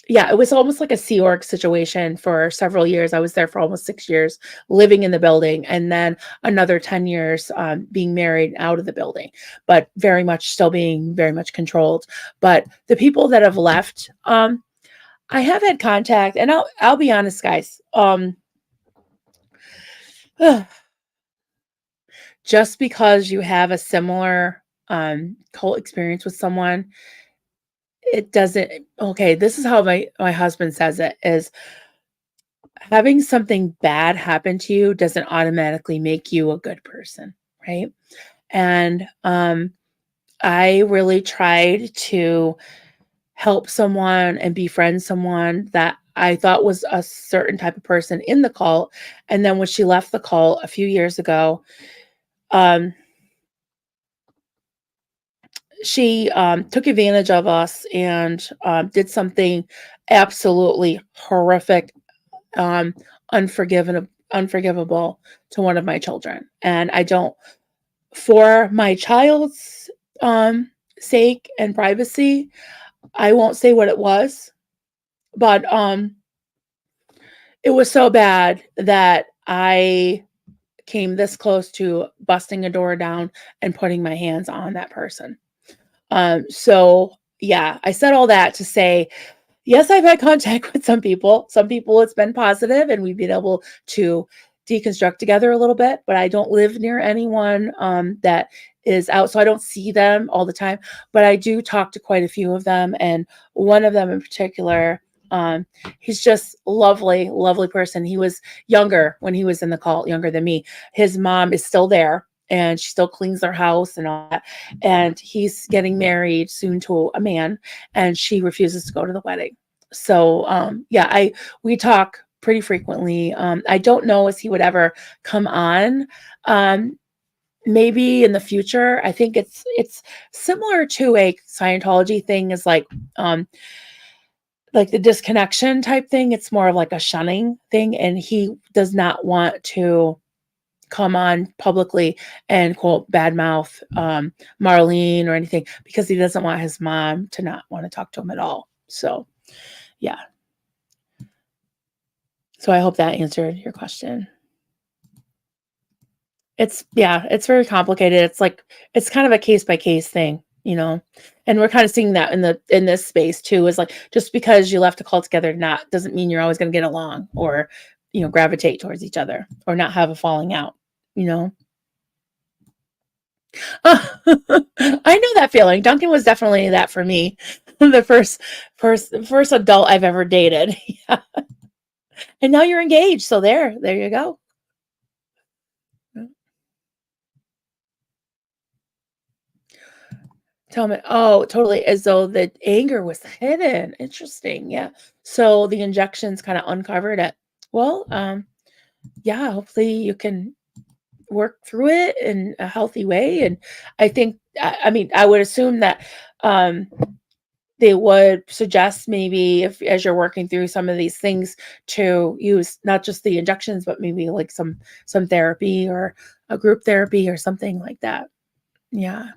yeah, it was almost like a Sea Org situation for several years. I was there for almost 6 years, living in the building, and then another 10 years being married out of the building, but very much still being very much controlled. But the people that have left, I have had contact, and I'll be honest, guys. Just because you have a similar cult experience with someone, it doesn't. Okay, this is how my husband says it: is having something bad happen to you doesn't automatically make you a good person, right? And I really tried to help someone and befriend someone that I thought was a certain type of person in the cult. And then when she left the cult a few years ago, um, she took advantage of us and did something absolutely horrific, um, unforgivable to one of my children. And I don't, for my child's um, sake and privacy, I won't say what it was, but it was so bad that I came this close to busting a door down and putting my hands on that person. So yeah, I said all that to say, yes, I've had contact with some people. Some people it's been positive and we've been able to deconstruct together a little bit, but I don't live near anyone that is out. So I don't see them all the time, but I do talk to quite a few of them. And one of them in particular, he's just lovely, lovely person. He was younger when he was in the cult, younger than me. His mom is still there and she still cleans their house and all that. And he's getting married soon to a man and she refuses to go to the wedding. So yeah, we talk pretty frequently. I don't know if he would ever come on. Maybe in the future. I think it's similar to a Scientology thing, is like the disconnection type thing. It's more of like a shunning thing, and he does not want to come on publicly and quote badmouth Marlene or anything because he doesn't want his mom to not want to talk to him at all. So yeah. So I hope that answered your question. It's very complicated. It's kind of a case by case thing, you know. And we're kind of seeing that in this space too, is like just because you left a call together not doesn't mean you're always going to get along or gravitate towards each other or not have a falling out, you know. I know that feeling. Duncan was definitely that for me. The first adult I've ever dated. Yeah. And now you're engaged, so there you go. Tell me. Oh, totally. As though the anger was hidden. Interesting. Yeah. So the injections kind of uncovered it. Well, yeah, hopefully you can work through it in a healthy way. And I think, I mean, I would assume that um, they would suggest maybe if as you're working through some of these things to use not just the injections, but maybe like some therapy or a group therapy or something like that. Yeah.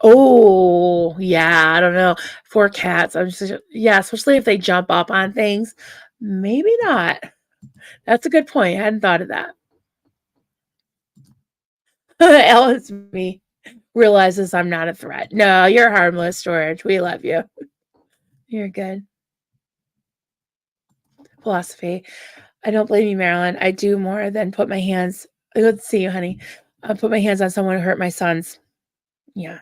Oh, yeah, I don't know. For cats, I'm just yeah, especially if they jump up on things. Maybe not. That's a good point. I hadn't thought of that. Alice me realizes I'm not a threat. No, you're harmless, George. We love you. You're good. Philosophy. I don't blame you, Marilyn. I do more than put my hands. Good to see you, honey. I put my hands on someone who hurt my sons. Yeah.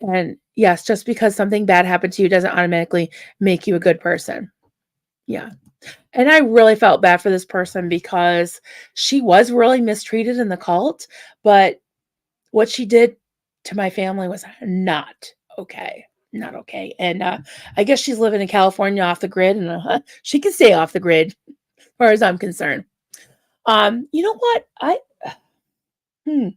And yes, just because something bad happened to you doesn't automatically make you a good person. Yeah. And I really felt bad for this person because she was really mistreated in the cult, but what she did to my family was not okay. Not okay. And I guess she's living in California off the grid, and she can stay off the grid as far as I'm concerned. You know what? Hmm,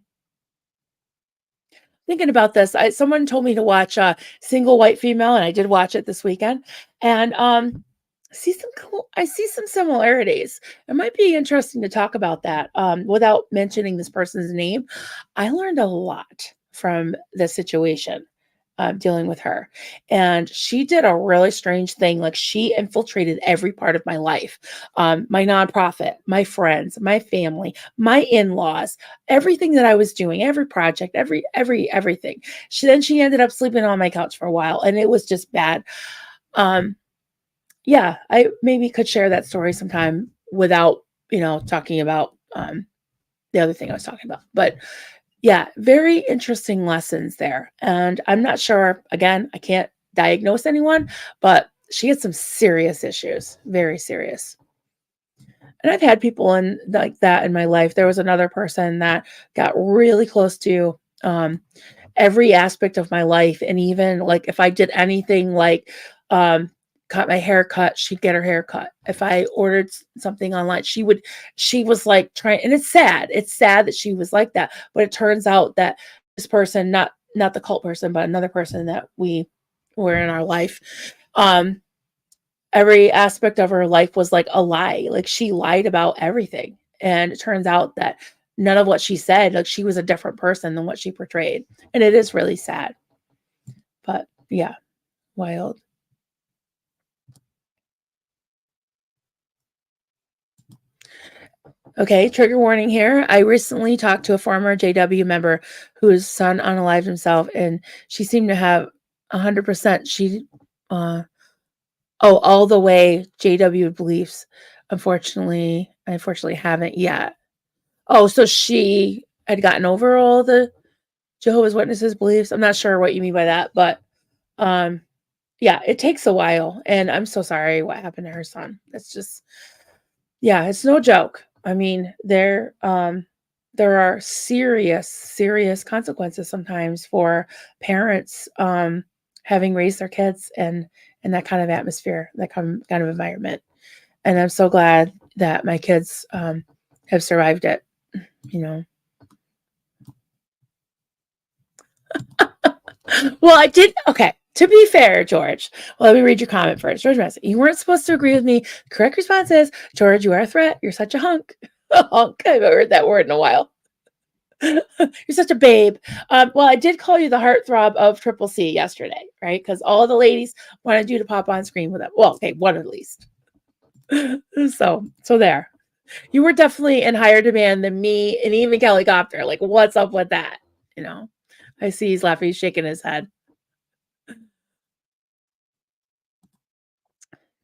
thinking about this, someone told me to watch Single White Female, and I did watch it this weekend. And I see some similarities. It might be interesting to talk about that without mentioning this person's name. I learned a lot from the situation dealing with her. And she did a really strange thing. Like she infiltrated every part of my life, my nonprofit, my friends, my family, my in-laws, everything that I was doing, every project, everything. She ended up sleeping on my couch for a while, and it was just bad. Um, yeah, I maybe could share that story sometime without, talking about the other thing I was talking about. But yeah, very interesting lessons there. And I'm not sure, again, I can't diagnose anyone, but she had some serious issues, very serious. And I've had people in like that in my life. There was another person that got really close to every aspect of my life. And even like if I did anything like um cut my hair cut, she'd get her hair cut. If I ordered something online, she was like trying, and it's sad. It's sad that she was like that. But it turns out that this person, not the cult person, but another person that we were in our life, um, every aspect of her life was like a lie. Like she lied about everything. And it turns out that none of what she said, like she was a different person than what she portrayed. And it is really sad. But yeah, wild. Okay, trigger warning here. I recently talked to a former JW member whose son unalived himself, and she seemed to have 100%. Uh, all the way JW beliefs. I unfortunately haven't yet. Oh, so she had gotten over all the Jehovah's Witnesses beliefs. I'm not sure what you mean by that, but um, yeah, it takes a while, and I'm so sorry what happened to her son. It's just, yeah, it's no joke. I mean, there are serious consequences sometimes for parents having raised their kids and in that kind of atmosphere, that kind of environment. And I'm so glad that my kids have survived it, you know. Well, I did. Okay. To be fair, George, well, let me read your comment first. George Massey, you weren't supposed to agree with me. Correct response is, George, you are a threat. You're such a hunk. A hunk. I haven't heard that word in a while. You're such a babe. Well, I did call you the heartthrob of Triple C yesterday, right? Because all the ladies wanted you to pop on screen with them. Well, okay, one at least. So there. You were definitely in higher demand than me and even Kelly Copter. Like, what's up with that? You know, I see he's laughing, he's shaking his head.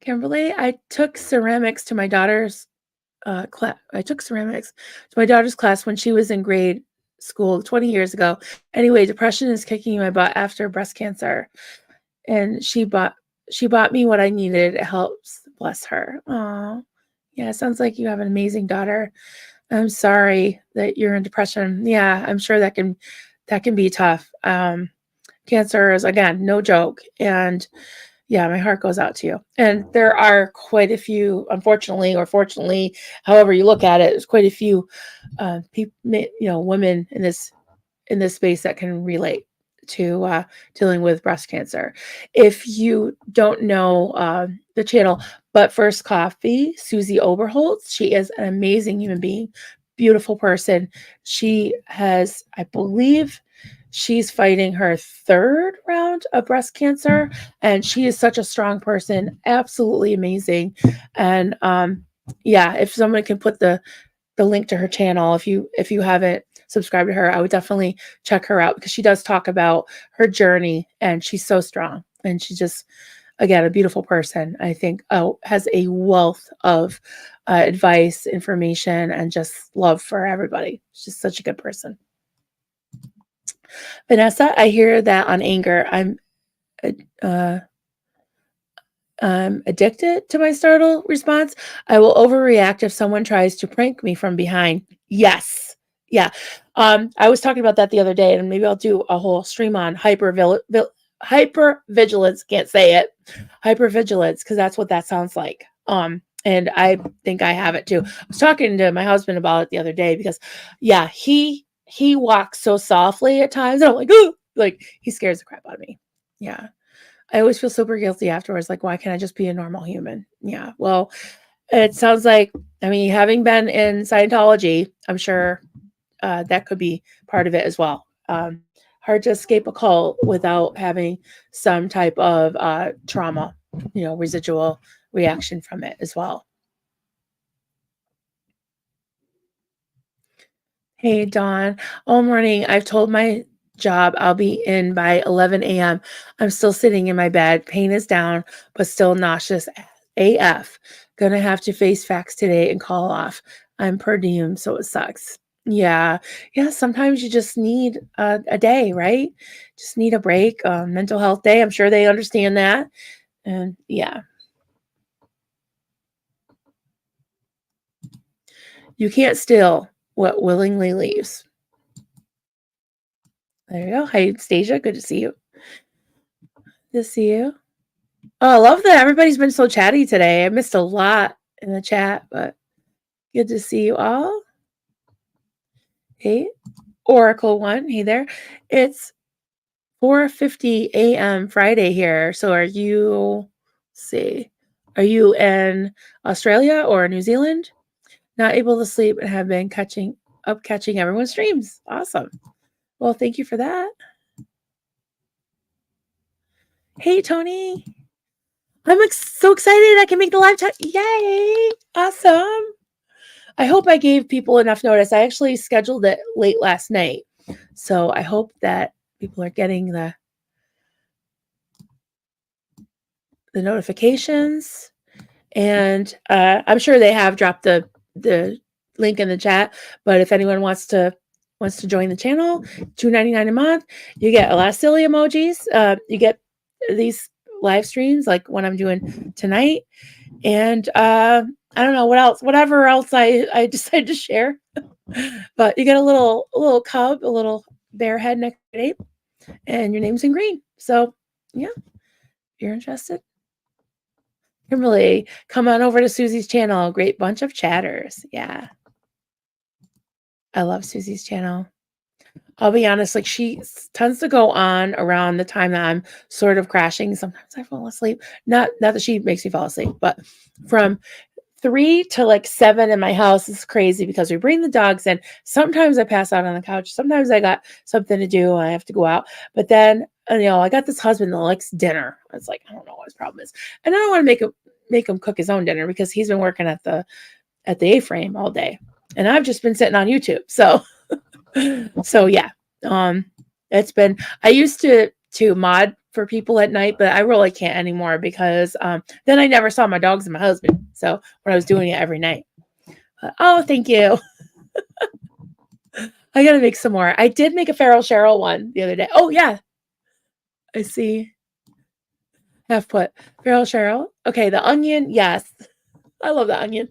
Kimberly, I took ceramics to my daughter's class. I took ceramics to my daughter's class when she was in grade school 20 years ago. Anyway, depression is kicking my butt after breast cancer, and she bought me what I needed. It helps. Bless her. Oh, yeah. It sounds like you have an amazing daughter. I'm sorry that you're in depression. Yeah, I'm sure that can be tough. Cancer is, again, no joke, and yeah, my heart goes out to you. And there are quite a few, unfortunately or fortunately, however you look at it, there's quite a few people, women in this space that can relate to dealing with breast cancer. If you don't know the channel, but First Coffee, Susie Oberholtz, she is an amazing human being, beautiful person. She has, I believe, she's fighting her third round of breast cancer, and she is such a strong person, absolutely amazing. And yeah, if someone can put the link to her channel, if you haven't subscribed to her, I would definitely check her out because she does talk about her journey, and she's so strong, and she's just, again, a beautiful person. I think has a wealth of advice, information, and just love for everybody. She's such a good person. Vanessa, I hear that on anger. Uh, I'm addicted to my startle response. I will overreact if someone tries to prank me from behind. Yes. Yeah. I was talking about that the other day, and maybe I'll do a whole stream on hyper vigilance. Can't say it. Hypervigilance, because that's what that sounds like. And I think I have it too. I was talking to my husband about it the other day because, yeah, he walks so softly at times. And I'm like, ooh, like he scares the crap out of me. Yeah. I always feel super guilty afterwards. Like, why can't I just be a normal human? Yeah. Well, it sounds like, I mean, having been in Scientology, I'm sure that could be part of it as well. Hard to escape a cult without having some type of trauma, residual reaction from it as well. Hey, Dawn. All morning, I've told my job I'll be in by 11 a.m. I'm still sitting in my bed. Pain is down, but still nauseous AF. Gonna have to face facts today and call off. I'm per diem, so it sucks. Yeah. Yeah. Sometimes you just need a day, right? Just need a break, mental health day. I'm sure they understand that. And yeah. You can't steal what willingly leaves. There you go. Hi, Stasia. Good to see you. Good to see you. Oh, I love that everybody's been so chatty today. I missed a lot in the chat, but good to see you all. Hey, Oracle One. Hey there. It's 4:50 a.m. Friday here. So are you, are you in Australia or New Zealand? Not able to sleep and have been catching everyone's streams. Awesome. Well, thank you for that. Hey, Tony. I'm so excited I can make the live chat. Yay. Awesome. I hope I gave people enough notice. I actually scheduled it late last night. So I hope that people are getting the notifications. And I'm sure they have dropped the link in the chat. But if anyone wants to join the channel, $2.99 a month, you get a lot of silly emojis. You get these live streams like what I'm doing tonight. And I don't know what else, whatever else I decided to share. But you get a little cub, a little bear head next to ape, and your name's in green. So yeah, if you're interested. Kimberly, come on over to Susie's channel. Great bunch of chatters. Yeah. I love Susie's channel. I'll be honest, like she tends to go on around the time that I'm sort of crashing. Sometimes I fall asleep. Not that she makes me fall asleep, but from 3 to like 7 in my house is crazy because we bring the dogs in. Sometimes I pass out on the couch. Sometimes I got something to do and I have to go out. But then, I got this husband that likes dinner. It's like, I don't know what his problem is. And I don't want to make him cook his own dinner because he's been working at the A-frame all day. And I've just been sitting on YouTube. So yeah, it's been, I used to mod for people at night, but I really can't anymore because then I never saw my dogs and my husband. So when I was doing it every night, but, oh, thank you. I gotta make some more. I did make a Feral Cheryl one the other day. Oh yeah, I see. Half put Feral Cheryl. Okay, the onion. Yes, I love the onion.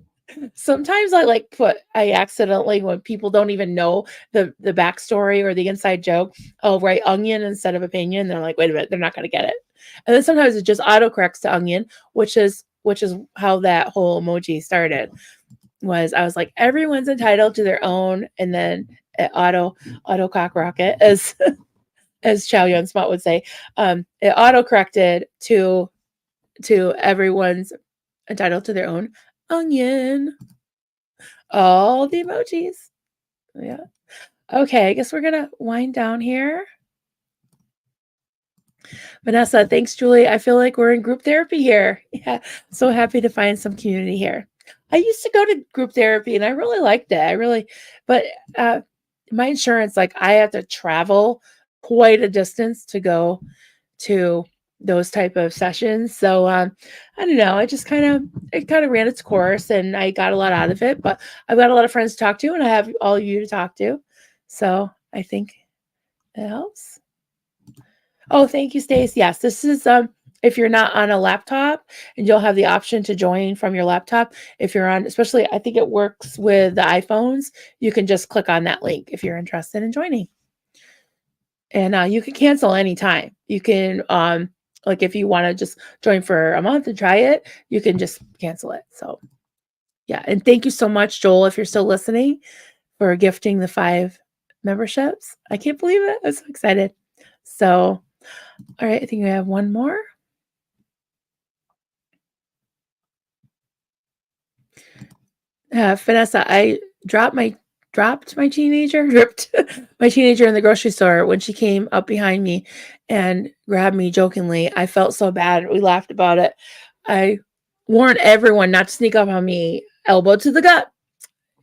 Sometimes I accidentally, when people don't even know the backstory or the inside joke, I'll write onion instead of opinion. They're like, wait a minute, they're not going to get it. And then sometimes it just autocorrects to onion, which is how that whole emoji started. I was like, everyone's entitled to their own, and then it auto cock rocket, as Chow Yun Smut would say. It auto corrected to everyone's entitled to their own onion. All the emojis. Yeah. Okay, I guess we're gonna wind down here. Vanessa, thanks, Julie. I feel like we're in group therapy here. Yeah, so happy to find some community here. I used to go to group therapy and I really liked it. But my insurance, like I have to travel quite a distance to go to those type of sessions. So I don't know. It kind of ran its course and I got a lot out of it, but I've got a lot of friends to talk to and I have all of you to talk to. So I think it helps. Oh, thank you, Stace. Yes, this is if you're not on a laptop, and you'll have the option to join from your laptop. If you're on, especially I think it works with the iPhones, you can just click on that link if you're interested in joining. And you can cancel anytime. You can like if you want to just join for a month and try it, you can just cancel it. So yeah, and thank you so much, Joel, if you're still listening, for gifting the 5 memberships. I can't believe it. I'm so excited. So all right, I think we have one more. Vanessa, I dropped my teenager in the grocery store when she came up behind me and grabbed me jokingly. I felt so bad. We laughed about it. I warned everyone not to sneak up on me. Elbow to the gut.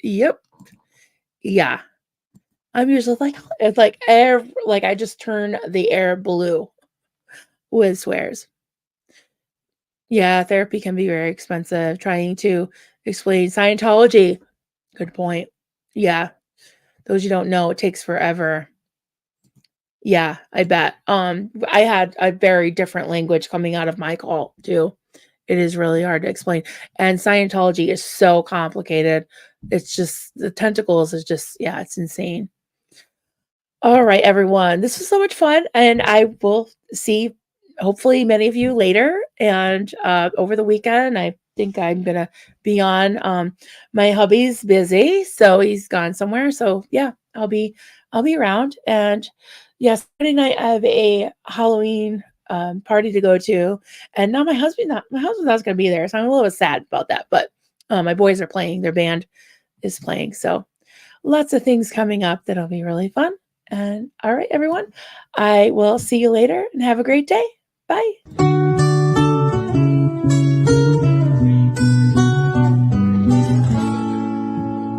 Yep. Yeah. I'm usually like, it's like air, like I just turn the air blue with swears. Yeah, therapy can be very expensive. Trying to explain Scientology. Good point. Yeah. Those you don't know, it takes forever. Yeah, I bet. I had a very different language coming out of my call too. It is really hard to explain. And Scientology is so complicated. it's just the tentacles is just yeah, it's insane. All right, everyone. This was so much fun, and I will see hopefully many of you later and over the weekend. I think I'm gonna be on. My hubby's busy, so he's gone somewhere. So yeah, I'll be around. And yes, Friday night I have a Halloween party to go to, and now my husband's not gonna be there, so I'm a little bit sad about that. But my boys are playing; their band is playing, so lots of things coming up that'll be really fun. And all right, everyone, I will see you later and have a great day. Bye.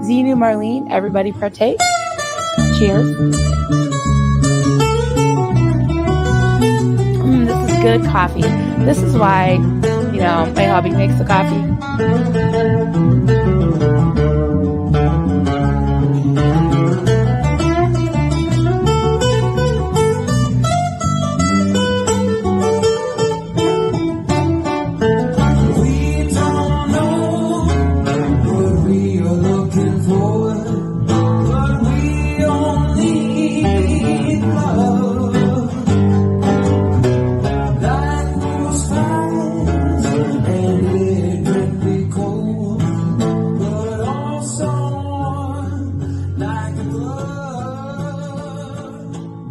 Zenu, Marlene, everybody partake. Cheers. This is good coffee. This is why, my hubby makes the coffee. Like a